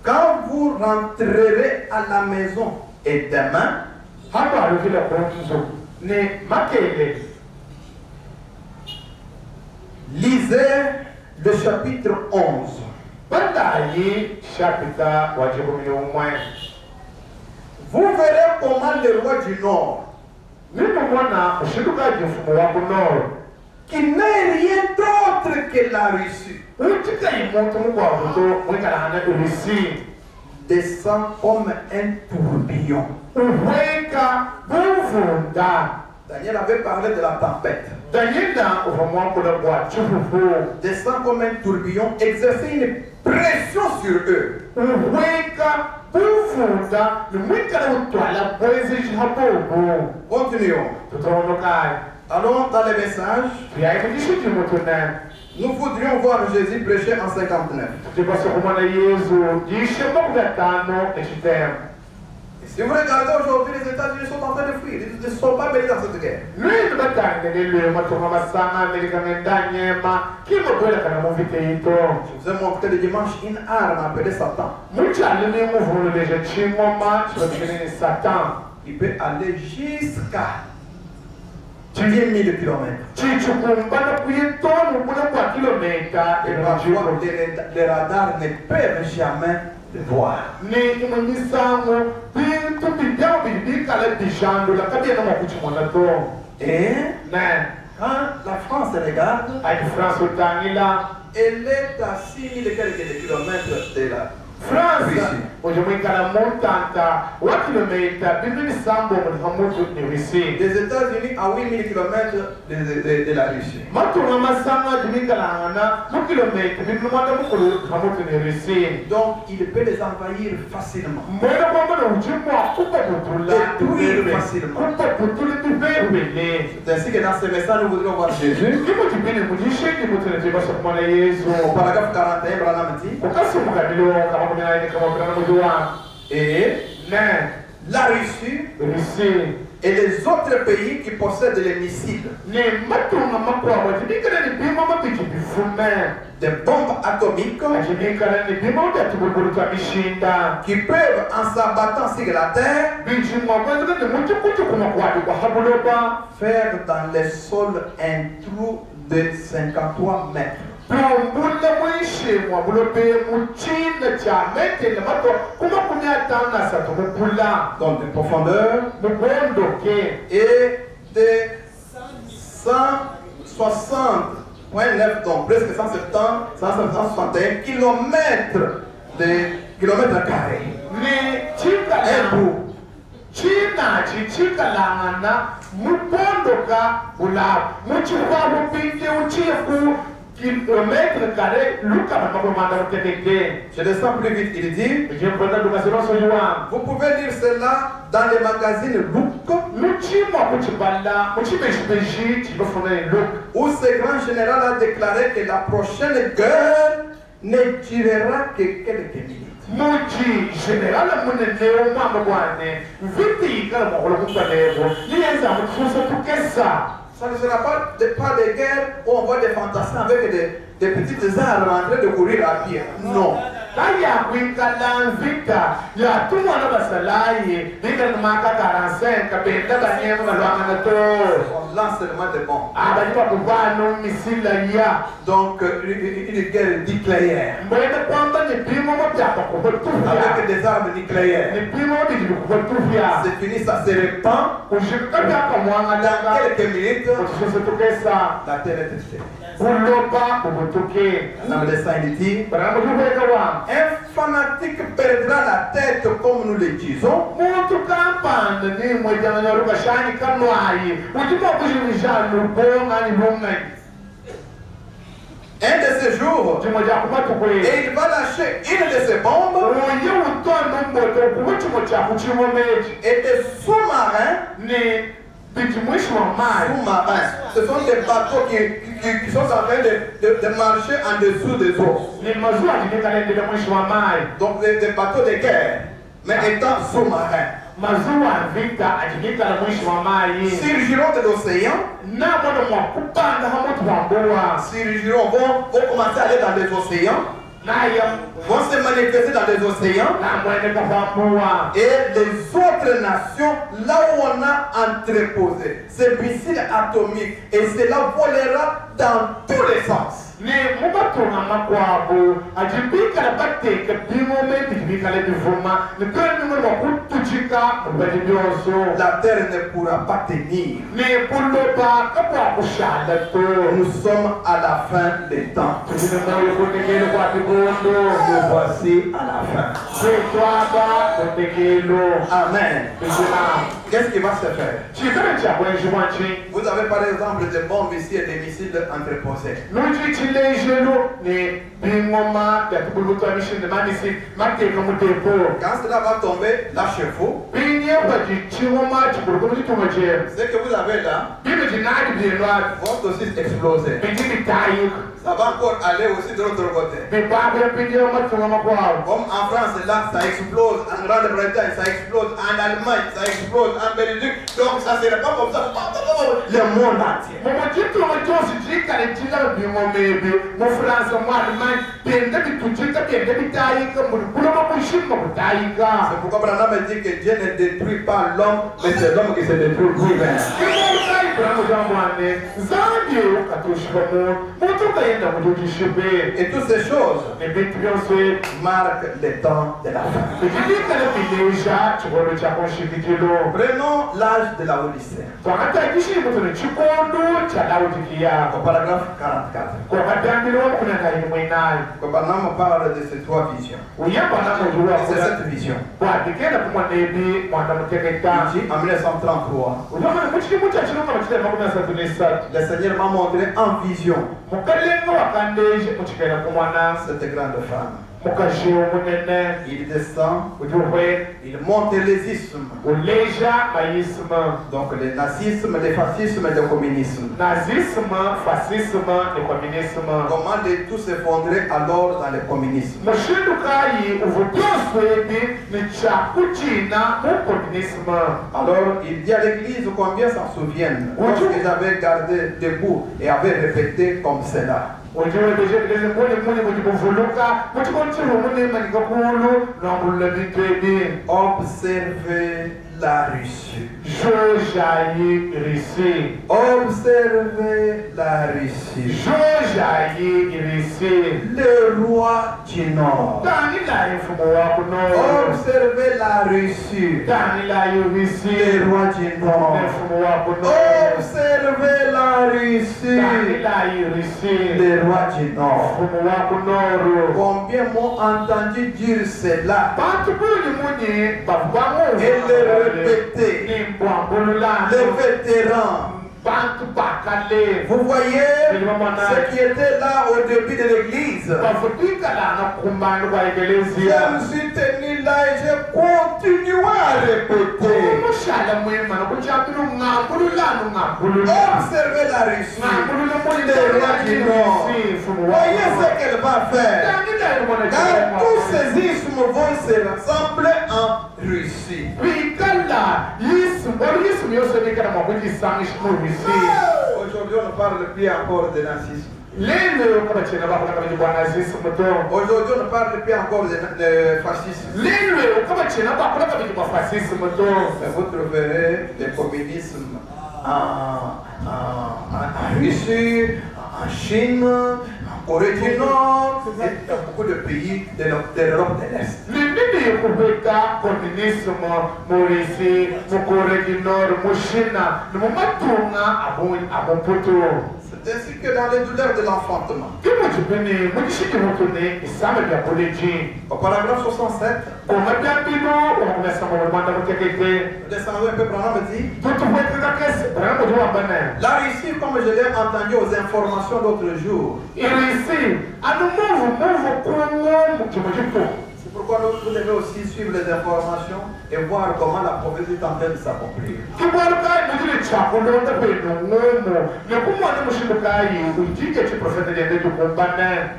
quand vous rentrerez à la maison et demain, lisez le chapitre 11. Vous verrez comment le roi du Nord, qui n'est rien d'autre que la Russie, descend comme un tourbillon. Daniel avait parlé de la tempête. Descend comme un tourbillon, exercer une pression sur eux. Continuons. Allons dans les messages. Nous voudrions voir Jésus prêcher en 59. Si vous regardez aujourd'hui, les États-Unis sont en train de fuir. Ils ne sont pas mêlés dans cette guerre. Je vous ai montré le dimanche une arme appelée Satan. Il peut aller jusqu'à 10 000 kilomètres. Les radars ne peuvent jamais le voir. Et quand la France regarde, elle est à 6 000 et quelques kilomètres de la France, Russie. Des États-Unis à 8 000 kilomètres de la Russie. Donc il peut les envahir facilement. Détruire facilement. C'est ainsi que dans ce message nous voudrions voir Jésus. Au paragraphe 41, Branham dit. Et la Russie et les autres pays qui possèdent les missiles, des bombes atomiques qui peuvent, en s'abattant sur la terre, faire dans les sols un trou de 53 mètres. Donc de profondeur et de 160,9, donc presque 161 kilomètres carrés. Un bout. Je descends plus vite, il dit. Vous pouvez lire cela dans les magazines Look, où ce grand général a déclaré que la prochaine guerre ne durera que quelques minutes. Ça ne sera pas des guerres où on voit des fantassins avec des petites armes en train de courir à pied. Non. On lance seulement des bombes. Donc une guerre nucléaire. Avec des armes nucléaires. C'est fini, ça se répand. Dans quelques minutes, la terre est testée. Dans le dessin, il dit, un fanatique perdra la tête comme nous le disons. Un de ces jours, et il va lâcher une de ces bombes, et des sous-marins Sous-marins. Ce sont des bateaux qui sont en train de marcher en dessous des eaux. Donc des bateaux de guerre, mais étant sous-marins. Surgiront de l'océan. Surgiront, vont commencer à aller dans les océans. Vont se manifester dans les océans. Et les autres nations, là où on a entreposé ces missiles atomiques, et cela volera dans tous les sens. La terre ne pourra pas tenir. Nous sommes à la fin des temps. Nous voici à la fin. Amen. Qu'est-ce qui va se faire? Vous avez par exemple des bombes ici et des missiles entreposés. Quand cela va tomber, lâchez-vous. Ce que vous avez là va aussi exploser. Ça va encore aller aussi de l'autre côté. Comme en France, là, ça explose. En Grande-Bretagne, ça explose. En Allemagne, ça explose. En Belgique. Donc, ça ne sera pas comme ça. Le monde entier. C'est pourquoi Branham dit que Dieu ne détruit pas l'homme, mais c'est l'homme qui se détruit lui-même. Et toutes ces choses marquent les temps de la fin. Prenons l'âge de la Odyssée. Au paragraphe 44. Branham parle de ces trois visions. C'est cette vision. Il dit en 1933. Le Seigneur m'a montré en vision cette grande femme. Il descend, il monte les ismes. Donc le nazisme, le fascisme et le communisme. Comment les tout s'effondrer alors dans le communisme? Alors il dit à l'église combien s'en souviennent lorsqu'ils avaient gardé debout et avaient répété comme cela. Observez la Russie. Observez la Russie. Le roi du Nord. Observez la Russie. Le roi du Nord. Observez la Russie. Le roi du Nord. Combien m'ont entendu dire cela? Et le répéter. Les vétérans. Vous voyez ce qui était là au début de l'église. Je me suis tenu là et j'ai continué à répéter. Observez la Russie, le roi du Nord. Voyez ce qu'elle va faire. Car tous ces ismes vont se rassembler en Russie. Aujourd'hui, on ne parle plus encore de nazisme. Aujourd'hui, on ne parle plus encore de fascisme. Mais vous trouverez le communisme en Russie, en Chine, en Corée du Nord, et dans beaucoup de pays de l'Europe de l'Est. C'est ainsi que dans les douleurs de l'enfantement. Au paragraphe 67, descendons un peu, Branham dit, la Russie, comme je l'ai entendu aux informations l'autre jour, c'est pourquoi pourquoi vous devez aussi suivre les informations et voir comment la prophétie est en train de s'accomplir.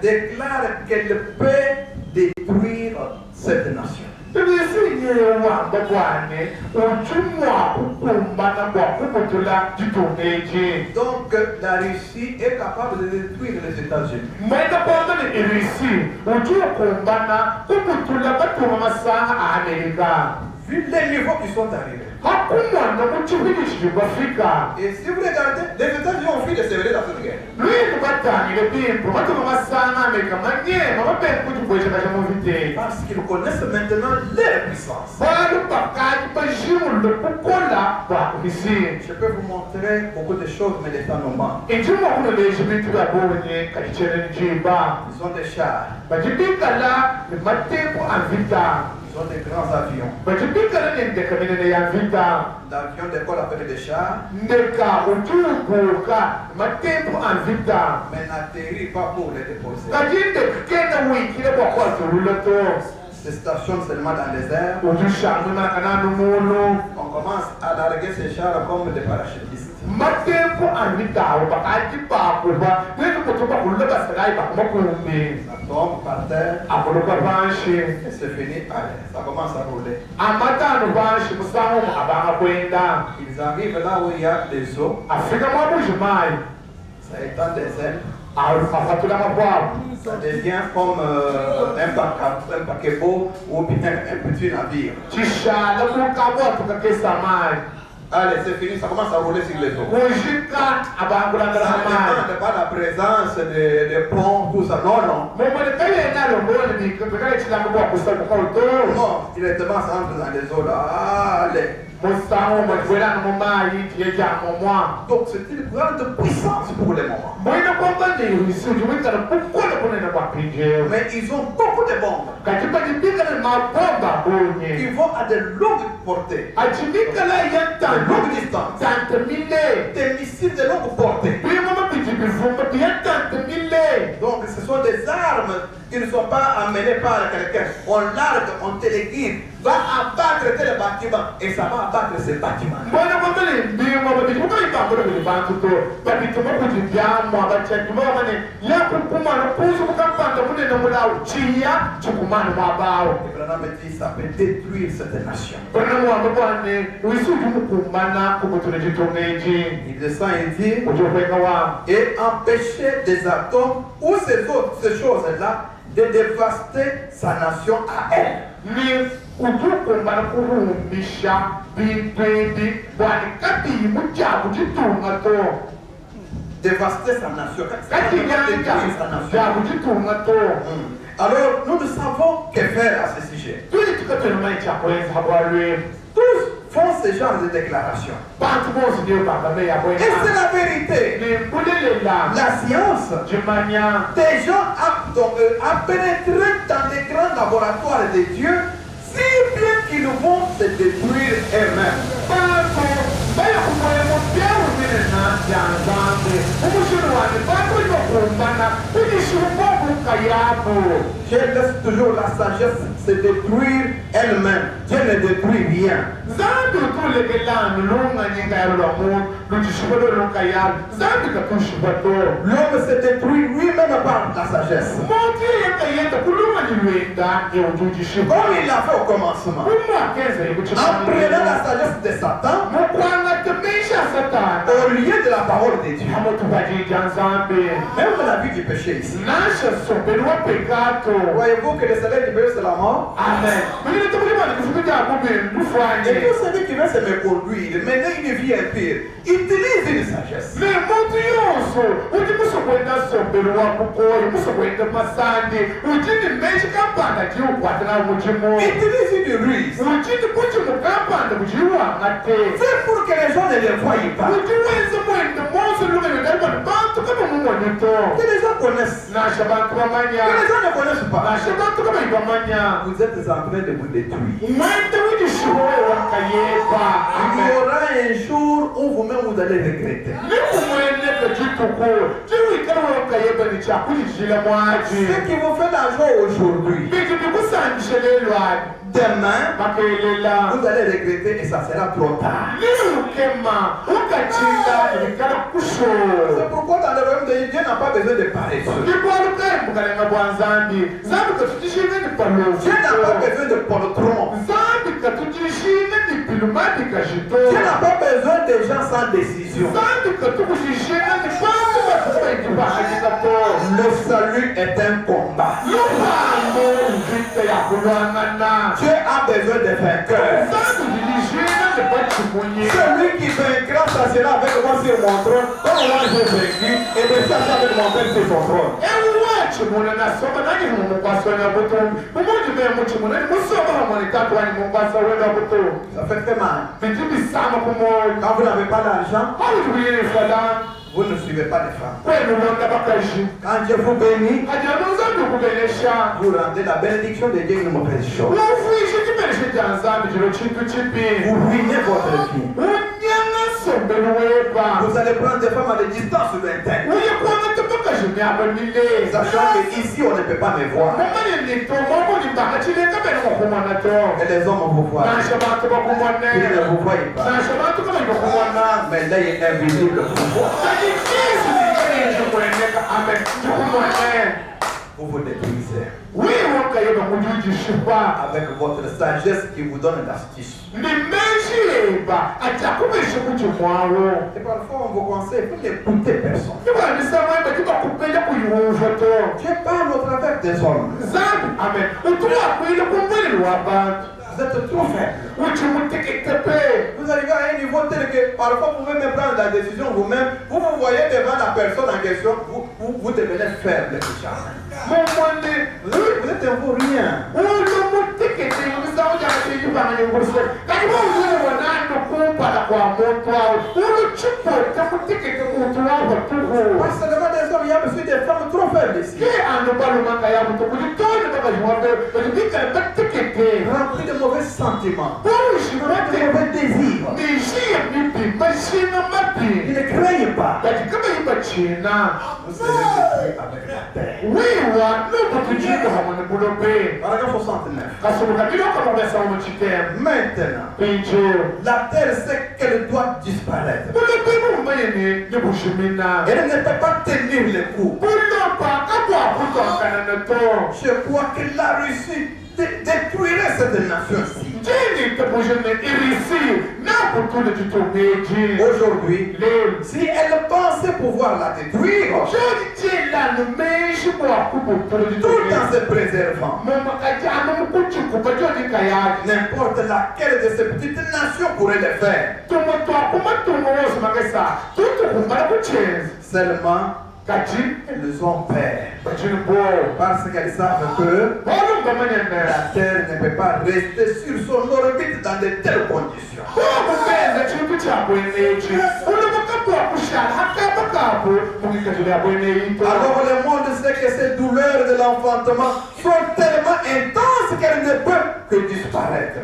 Déclare qu'elle peut détruire cette nation. Donc la Russie est capable de détruire les États-Unis. Vu les niveaux qui sont arrivés. Et si vous regardez, les États-Unis ont fui de se dans cette guerre. Parce qu'ils connaissent maintenant leur puissance. Je peux vous montrer beaucoup de choses, mais les temps nous manquent. Ils ont des chars. Ils ont des grands avions. L'avion d'école avec des chars. Mais n'atterrit pas pour les déposer. Se stationne seulement dans les airs. On commence à larguer ces chars comme des parachutistes. Ça tombe par terre. Et c'est fini. Allez, ça commence à rouler. Ils arrivent là où il y a des eaux. Ça étend des ailes. Ça devient comme un paquebot ou bien un petit navire. Allez, c'est fini, ça commence à rouler sur les eaux. Ça ne demande pas la présence de ponts, tout ça. Non, non. Non, directement ça entre dans les eaux là. Allez. Donc c'est une grande puissance pour le moment. Mais ils ont beaucoup de bombes. Ils vont à de longues portées. De longues distances. Des missiles de longue portée. Donc ce sont des armes qui ne sont pas amenées par quelqu'un. On largue, on téléguide, va abattre tel bâtiment et ça va abattre ce bâtiment. Ça peut détruire cette nation. Il descend et dit et empêcher des atomes ou ces choses-là de dévaster sa nation à elle. Dévaster sa nation. Alors, nous ne savons que faire à ce sujet. Tous font ce genre de déclaration. Et c'est la vérité. La science, des gens ont pénétré dans les grands laboratoires de Dieu, si bien qu'ils vont se détruire eux-mêmes. Je laisse toujours la sagesse se détruire elle-même. Dieu ne détruit rien. L'homme se détruit lui-même par la sagesse. Comme il l'a fait au commencement. En prenant la sagesse de Satan, au lieu de la parole de Dieu. Même la vie du péché ici. Voyez-vous que le salaire du péché c'est la mort? Amen. Et tout celui qui veut se méconduire, mener une vie impure, utilise une sagesse. Utilise une ruse. C'est pour que les gens ne les voient pas. Que les gens connaissent. Que les gens ne connaissent pas. Vous êtes en train de vous détruire. Il y aura un jour où vous-même vous allez regretter. Ce qui vous fait l'argent aujourd'hui, demain, vous allez regretter et ça sera trop tard. C'est pourquoi dans le royaume de Dieu n'a pas besoin de paresseux. Dieu n'a pas besoin de poltron. Dieu n'a pas besoin de gens sans décision. Le salut est un combat. Dieu a besoin de vainqueurs. Celui qui vaincra, ça sera avec moi sur mon trône. Comme moi j'ai vaincu, et bien ça avec mon père sur son trône. Ça fait très mal. Quand vous n'avez pas d'argent, vous ne suivez pas les femmes. Quand Dieu vous bénit, vous rendez la bénédiction de Dieu une mauvaise chose. Vous ruinez votre vie. Vous allez prendre des femmes à des distances lointaines. Sachant qu'ici on ne peut pas me voir. Et les hommes vous voient. Ils ne vous voient pas. Mais l'œil est invisible pour vous. Vous vous détruisez. Avec votre sagesse qui vous donne l'astuce. Et parfois on vous conseille, vous n'écoutez personne. Dieu parle au travers des hommes. Vous êtes trop faible. Vous arrivez à un niveau tel que parfois vous pouvez même prendre la décision vous-même. Vous vous voyez devant la personne en question, vous devenez faible. Vous êtes un vaut rien. Pas seulement des hommes, il y a aussi des femmes trop faibles ici. Remplis de mauvais sentiments, de mauvais désirs. Ils ne craignent pas. Vous serez détruits avec la terre. Paragraphe 69. Maintenant, la terre sait qu'elle doit disparaître. Elle ne peut pas tenir les coups. Je crois que la Russie détruirait cette nation-ci. Aujourd'hui, si elle pensait pouvoir la détruire, tout en se préservant, n'importe laquelle de ces petites nations pourrait le faire. Seulement, ils ont peur parce qu'elles savent que la terre ne peut pas rester sur son orbite dans de telles conditions. Alors le monde sait que ces douleurs de l'enfantement sont tellement intenses qu'elles ne peuvent que disparaître.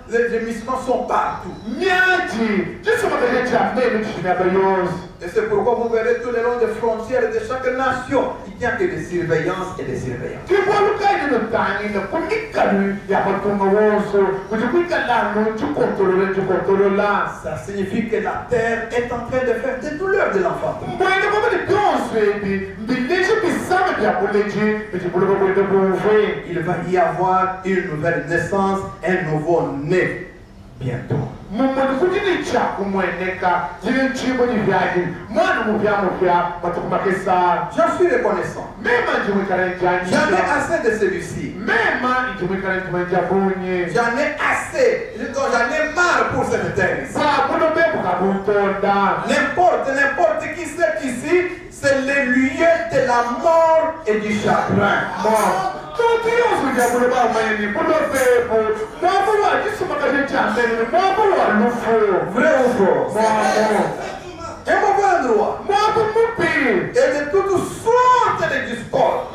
Les gémissements sont partout. Et c'est pourquoi vous verrez tout le long des frontières de chaque nation, il n'y a que des surveillances et des surveillances. Ça signifie que la terre est en train de faire des douleurs de l'enfant. Il va y avoir une nouvelle naissance, un nouveau né bientôt. J'en suis reconnaissant. J'en ai assez de celui-ci. J'en ai assez. J'en ai marre pour cette terre. N'importe qui sait qu'ici, c'est le lieu de la mort et du chagrin. Vrai ou faux? Un mauvais endroit. Et de toutes sortes de discordes.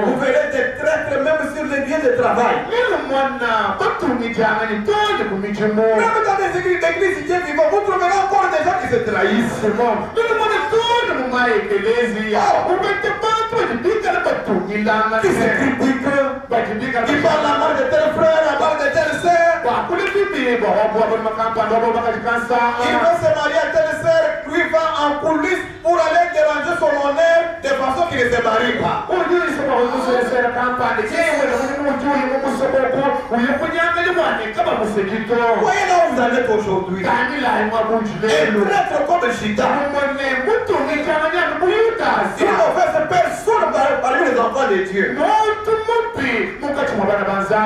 Vous verrez des traits traître même sur les lieux de travail. Même dans les églises Dieu vivant, vous trouverez encore des gens qui se trahissent. Qui se critiquent, qui parlent la mort de tel frère, la mort de telle sœur. Il veut se marier à telle sœur, lui va en coulisses pour aller déranger son honneur de façon qu'il ne se marie pas. Voyez là où vous en êtes aujourd'hui. Un traître comme Chita. Il ne fait personne parmi les enfants de Dieu.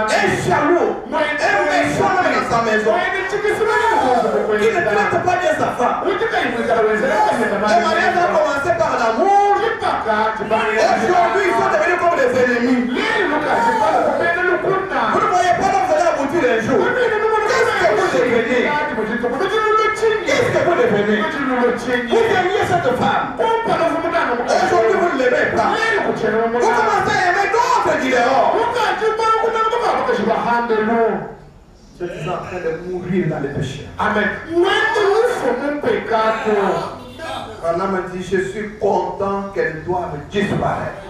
Un jaloux, un méchant dans sa maison. Il ne traite pas bien sa femme. Le mariage a commencé par l'amour. Aujourd'hui, ils sont devenus comme des ennemis. Vous ne voyez pas là, vous allez aboutir un jour. Qu'est-ce que vous devenez? Qu'est-ce que vous devenez? Vous aimiez cette femme. Aujourd'hui, vous ne l'aimez pas. Vous commencez à aimer d'autres qui dehors. Je suis en train de mourir dans les péchés. Amen. Anna me dit, je suis content qu'elle doive disparaître.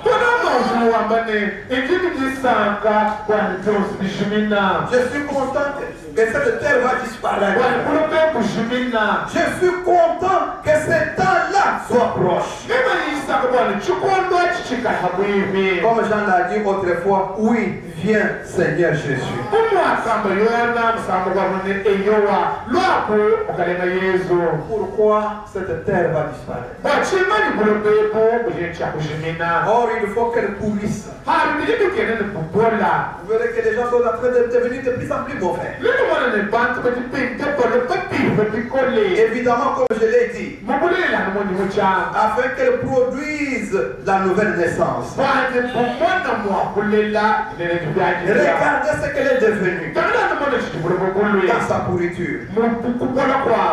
Je suis content que cette terre va disparaître. Je suis content que ce temps-là soit proche. Comme Jean l'a dit autrefois, oui, viens Seigneur Jésus. Pourquoi cette terre va disparaître? Or, il faut qu'elle pourrisse. Vous verrez que les gens sont en train de devenir de plus en plus mauvais. Évidemment, comme je l'ai dit, afin qu'elle produise la nouvelle naissance. Regardez ce qu'elle est devenue dans sa pourriture.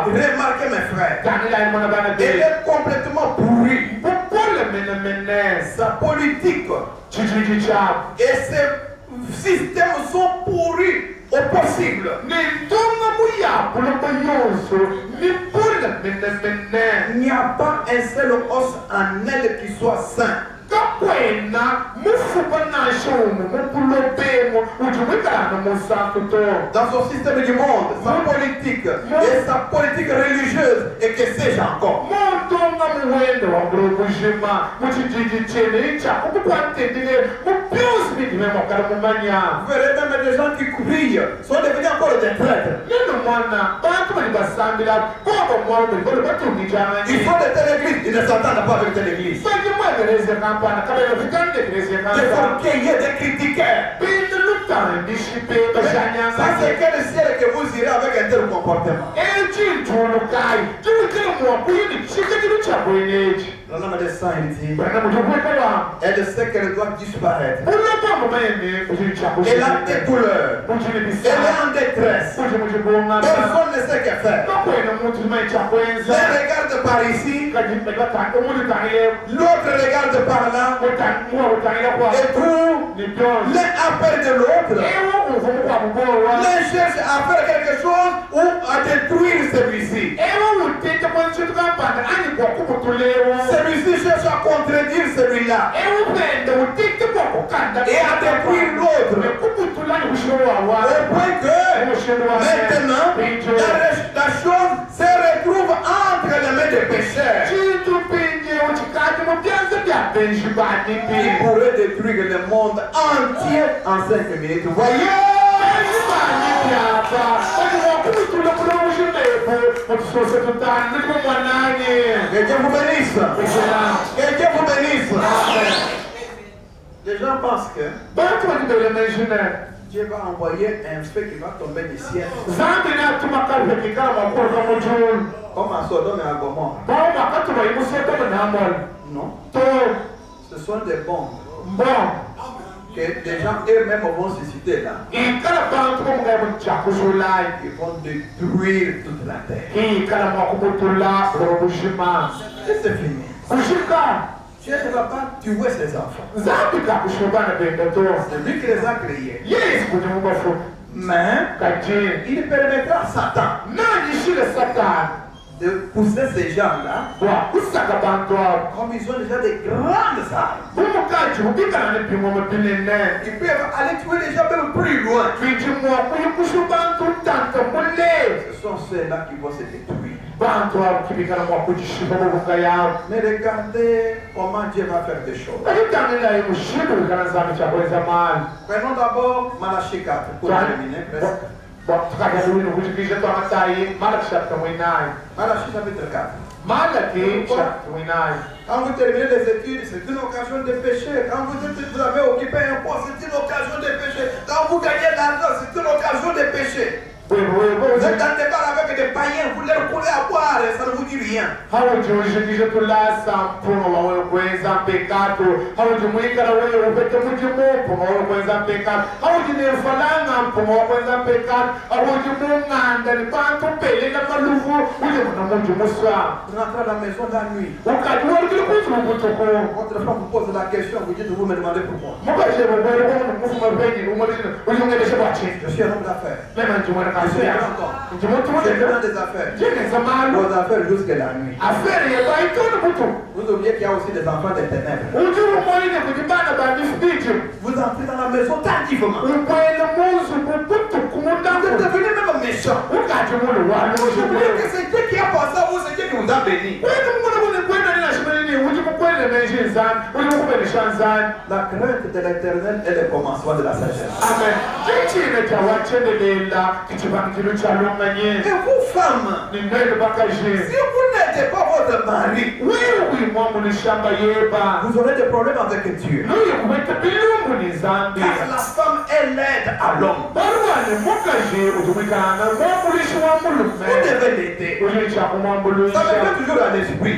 Remarquez mes frères, elle est complètement pourrie. Sa politique et ses systèmes sont pourris au possible. Il n'y a pas un seul os en elle qui soit sain. Dans son système du monde, sa politique et sa politique religieuse, et que sais-je encore. Vous verrez même des gens qui crient sont devenus encore des traîtres. Ils font de telle église, ils ne s'entendent pas avec telle église. Des orgueilleux, des critiqueurs. Ça c'est quel ciel que vous irez avec un tel comportement? L'homme de sang, il dit, elle sait qu'elle doit disparaître. Elle a des douleurs. Elle est en détresse. Personne ne sait qu'elle fait. L'un regarde par ici, l'autre regarde par là, et tout, l'un appelle de l'autre. L'un cherche à faire quelque chose ou à détruire celui-ci. Celui-ci cherche à contredire celui-là et à détruire l'autre. Au point que maintenant, la chose se retrouve entre les mains des pécheurs. Il pourrait détruire le monde entier en 5 minutes. Vous voyez? Que Dieu vous bénisse. Que Dieu vous bénisse. Les gens pensent que Dieu va envoyer un feu qui va tomber du ciel. Comme à Sodome et à Gomorrhe. Non. Ce sont des bombes. Que des gens eux-mêmes vont susciter là. Ils vont détruire toute la terre. Et c'est fini. Dieu ne va pas tuer ses enfants. C'est lui qui les a créés. Yes, Mais il permettra à Satan de pousser ces gens-là, comme ils ont déjà des grandes armes. Ils peuvent aller tuer les gens même plus loin. Ce sont ceux-là qui vont se détruire. Mais regardez comment Dieu va faire des choses. Prenons d'abord Malachie 4 pour terminer presque. Malachie chapitre 4. Quand vous terminez les études, c'est une occasion de pécher. Quand vous avez occupé un poste, c'est une occasion de pécher. Quand vous gagnez l'argent, c'est une occasion de pécher. Vous êtes dans des bars avec des païens, vous leur coulez à boire, ça ne vous dit rien. Vous entrez à la maison la nuit. Votre femme vous pose la question, vous dites, vous me demandez pourquoi. Je suis un homme d'affaires. Je suis un grand homme. J'ai besoin des affaires. Vos affaires jusqu'à la nuit. Vous oubliez qu'il y a aussi des enfants des ténèbres. Vous entrez dans la maison tardivement. Vous êtes devenu même méchant. Vous oubliez que c'est Dieu qui a pensé à vous, c'est Dieu qui vous a béni. La crainte de l'Éternel est le commencement de la sagesse. Amen. Et vous, femmes, si vous n'êtes pas votre mari, vous aurez des problèmes avec Dieu. Car la femme est l'aide à l'homme. Vous devez l'aider. Ça me fait toujours à l'esprit.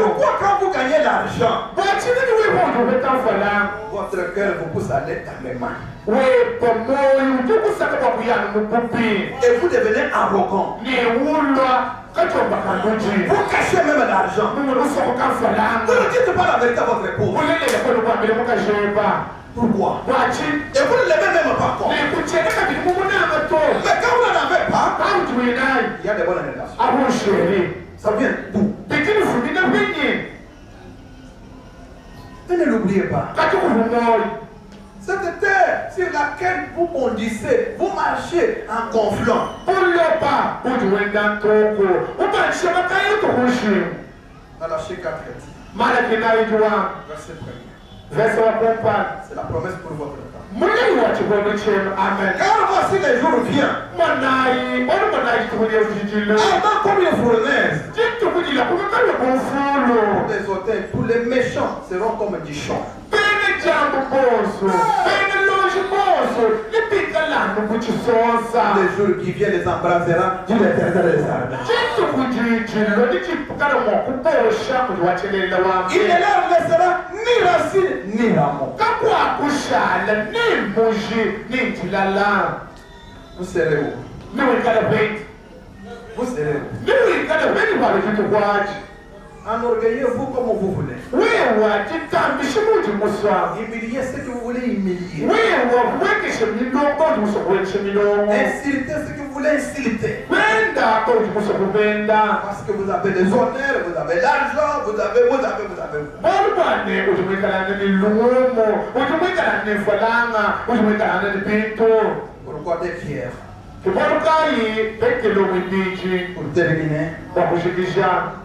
Pourquoi quand vous gagnez l'argent, votre cœur vous pousse à l'aide dans les mains? Et vous devenez arrogant. Vous cachez même l'argent. Vous ne dites pas la vérité à votre épouse. Pourquoi? Et vous ne l'aimez même pas encore. Mais quand vous n'en avez pas, il y a des bonnes relations. Ça vient d'où? Et ne l'oubliez pas. Cette terre sur laquelle vous bondissez, vous marchez en gonflant. Malachie 4, verset 1. C'est la promesse pour votre temps. Car voici les jours viennent. Avant comme une fournaise. Les auteurs, tous les méchants seront comme du champ. Les jours qui viennent les embrasera, tu les perdras les armes. Il ne leur laissera ni racine ni rameau. Vous serez où? Vous serez où? Enorgueillez-vous comme vous voulez. Humiliez ce que vous voulez humilier. Insultez ce que vous voulez insulter. Parce que vous avez des honneurs, vous avez l'argent, vous avez. Pourquoi t'es fier? Pour terminer,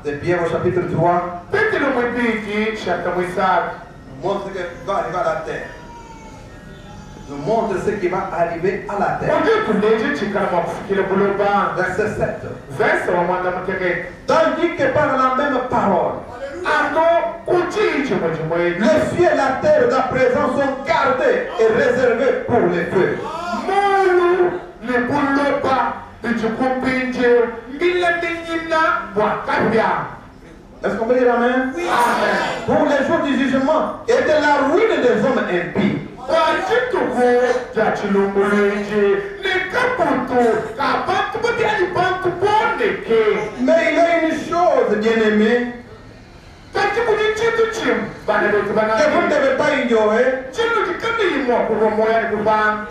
de Pierre au chapitre 3, nous montre ce qui va arriver à la terre. Nous montre ce qui va arriver à la terre. Verset 7. Tandis que par la même parole, les cieux et la terre d'à présent sont gardés et réservés pour les feux. Est-ce qu'on peut dire amen? Oui. Amen. Pour les jours du jugement et de la ruine des hommes impies. Mais il y a une chose, bien-aimé. vous ne devez pas ignorer.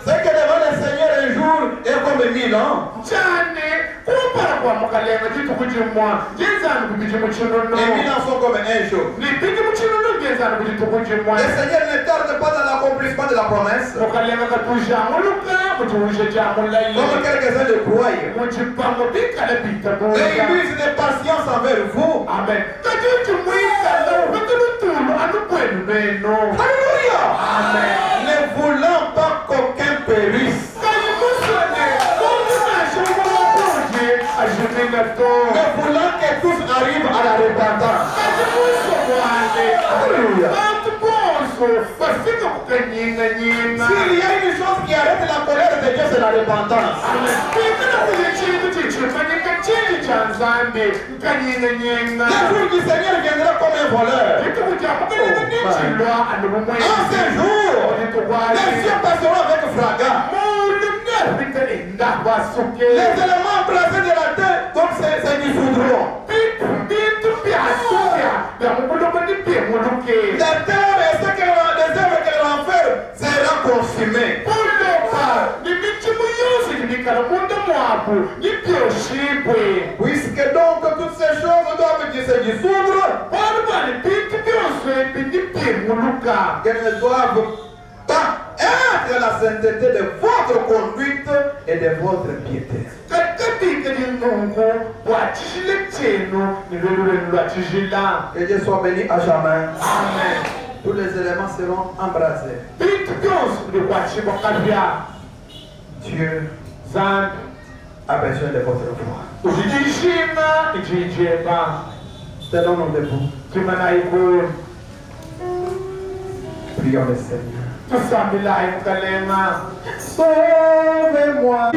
C'est que devant le Seigneur un jour est comme 1000 ans. Et 1000 ans sont comme un jour. Le Seigneur ne tarde pas dans l'accomplissement de la promesse. Comme quelques-uns le croient. Et il use de patience envers vous. Amen. Alléluia. Amen. Ne voulant pas qu'aucun périsse. Ne voulant que tous arrivent à la repentance. Alléluia. S'il y a une chose qui arrête la colère de Dieu, c'est la repentance. Le jour du Seigneur viendra comme un voleur. En ce jour, les cieux passeront avec fracas. Les éléments embrasés de la terre, comme c'est du foudron. La terre et ce que les œuvres qu'elle enferme sera consumée. Puisque donc toutes ces choses doivent se dissoudre, qu'elles ne doivent pas être la sainteté de votre conduite et de votre piété. Que Dieu soit béni à jamais. Amen. Tous les éléments seront embrasés. Dieu a besoin de votre foi. Tenons-nous debout. Prions le Seigneur. Sauvez-moi.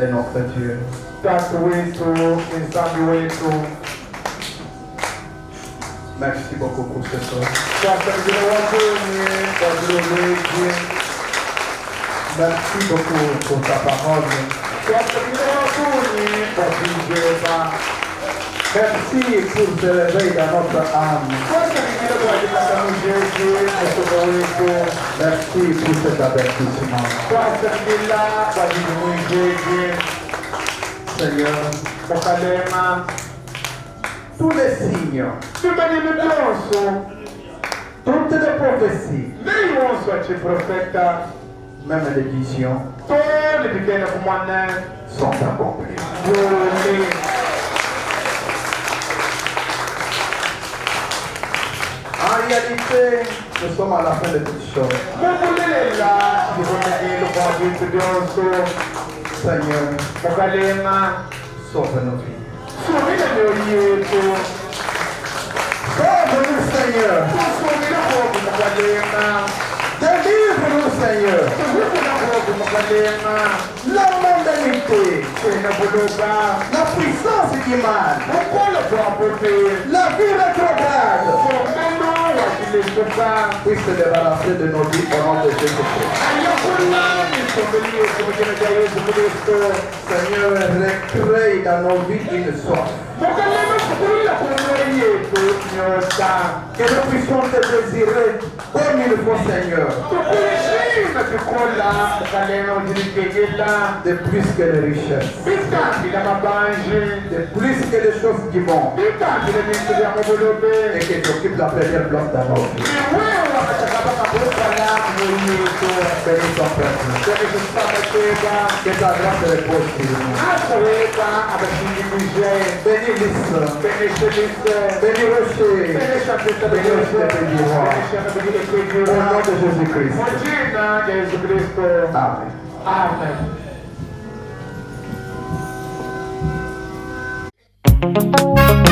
et notre Dieu. Merci beaucoup pour ce soir. Merci beaucoup pour ta parole. Merci pour ce réveil dans notre âme. Merci pour cet avertissement. Seigneur, tous les signes, toutes les prophéties, même les visions, sont accomplies. En réalité, nous sommes à la fin de toutes choses. Seigneur, sauve nos vies. Sauve-nous, Seigneur. Délivre-nous, Seigneur. La mondanité, la puissance du mal, la vie rétrograde, puisse se débarrasser de nos vies au nom de Jésus-Christ. Seigneur, recrée dans nos vies une soif. Que nous puissions te désirer comme il faut, Seigneur. De plus que les richesses, de plus que les choses du monde, et que tu occupes la première place dans nos vies. Bénis ton peuple. Que ta grâce repose sur nous. Bénis l'Isle, bénis Rocher, bénis Rocher de Bédirois. Au nom de Jésus-Christ. Amen. Amen.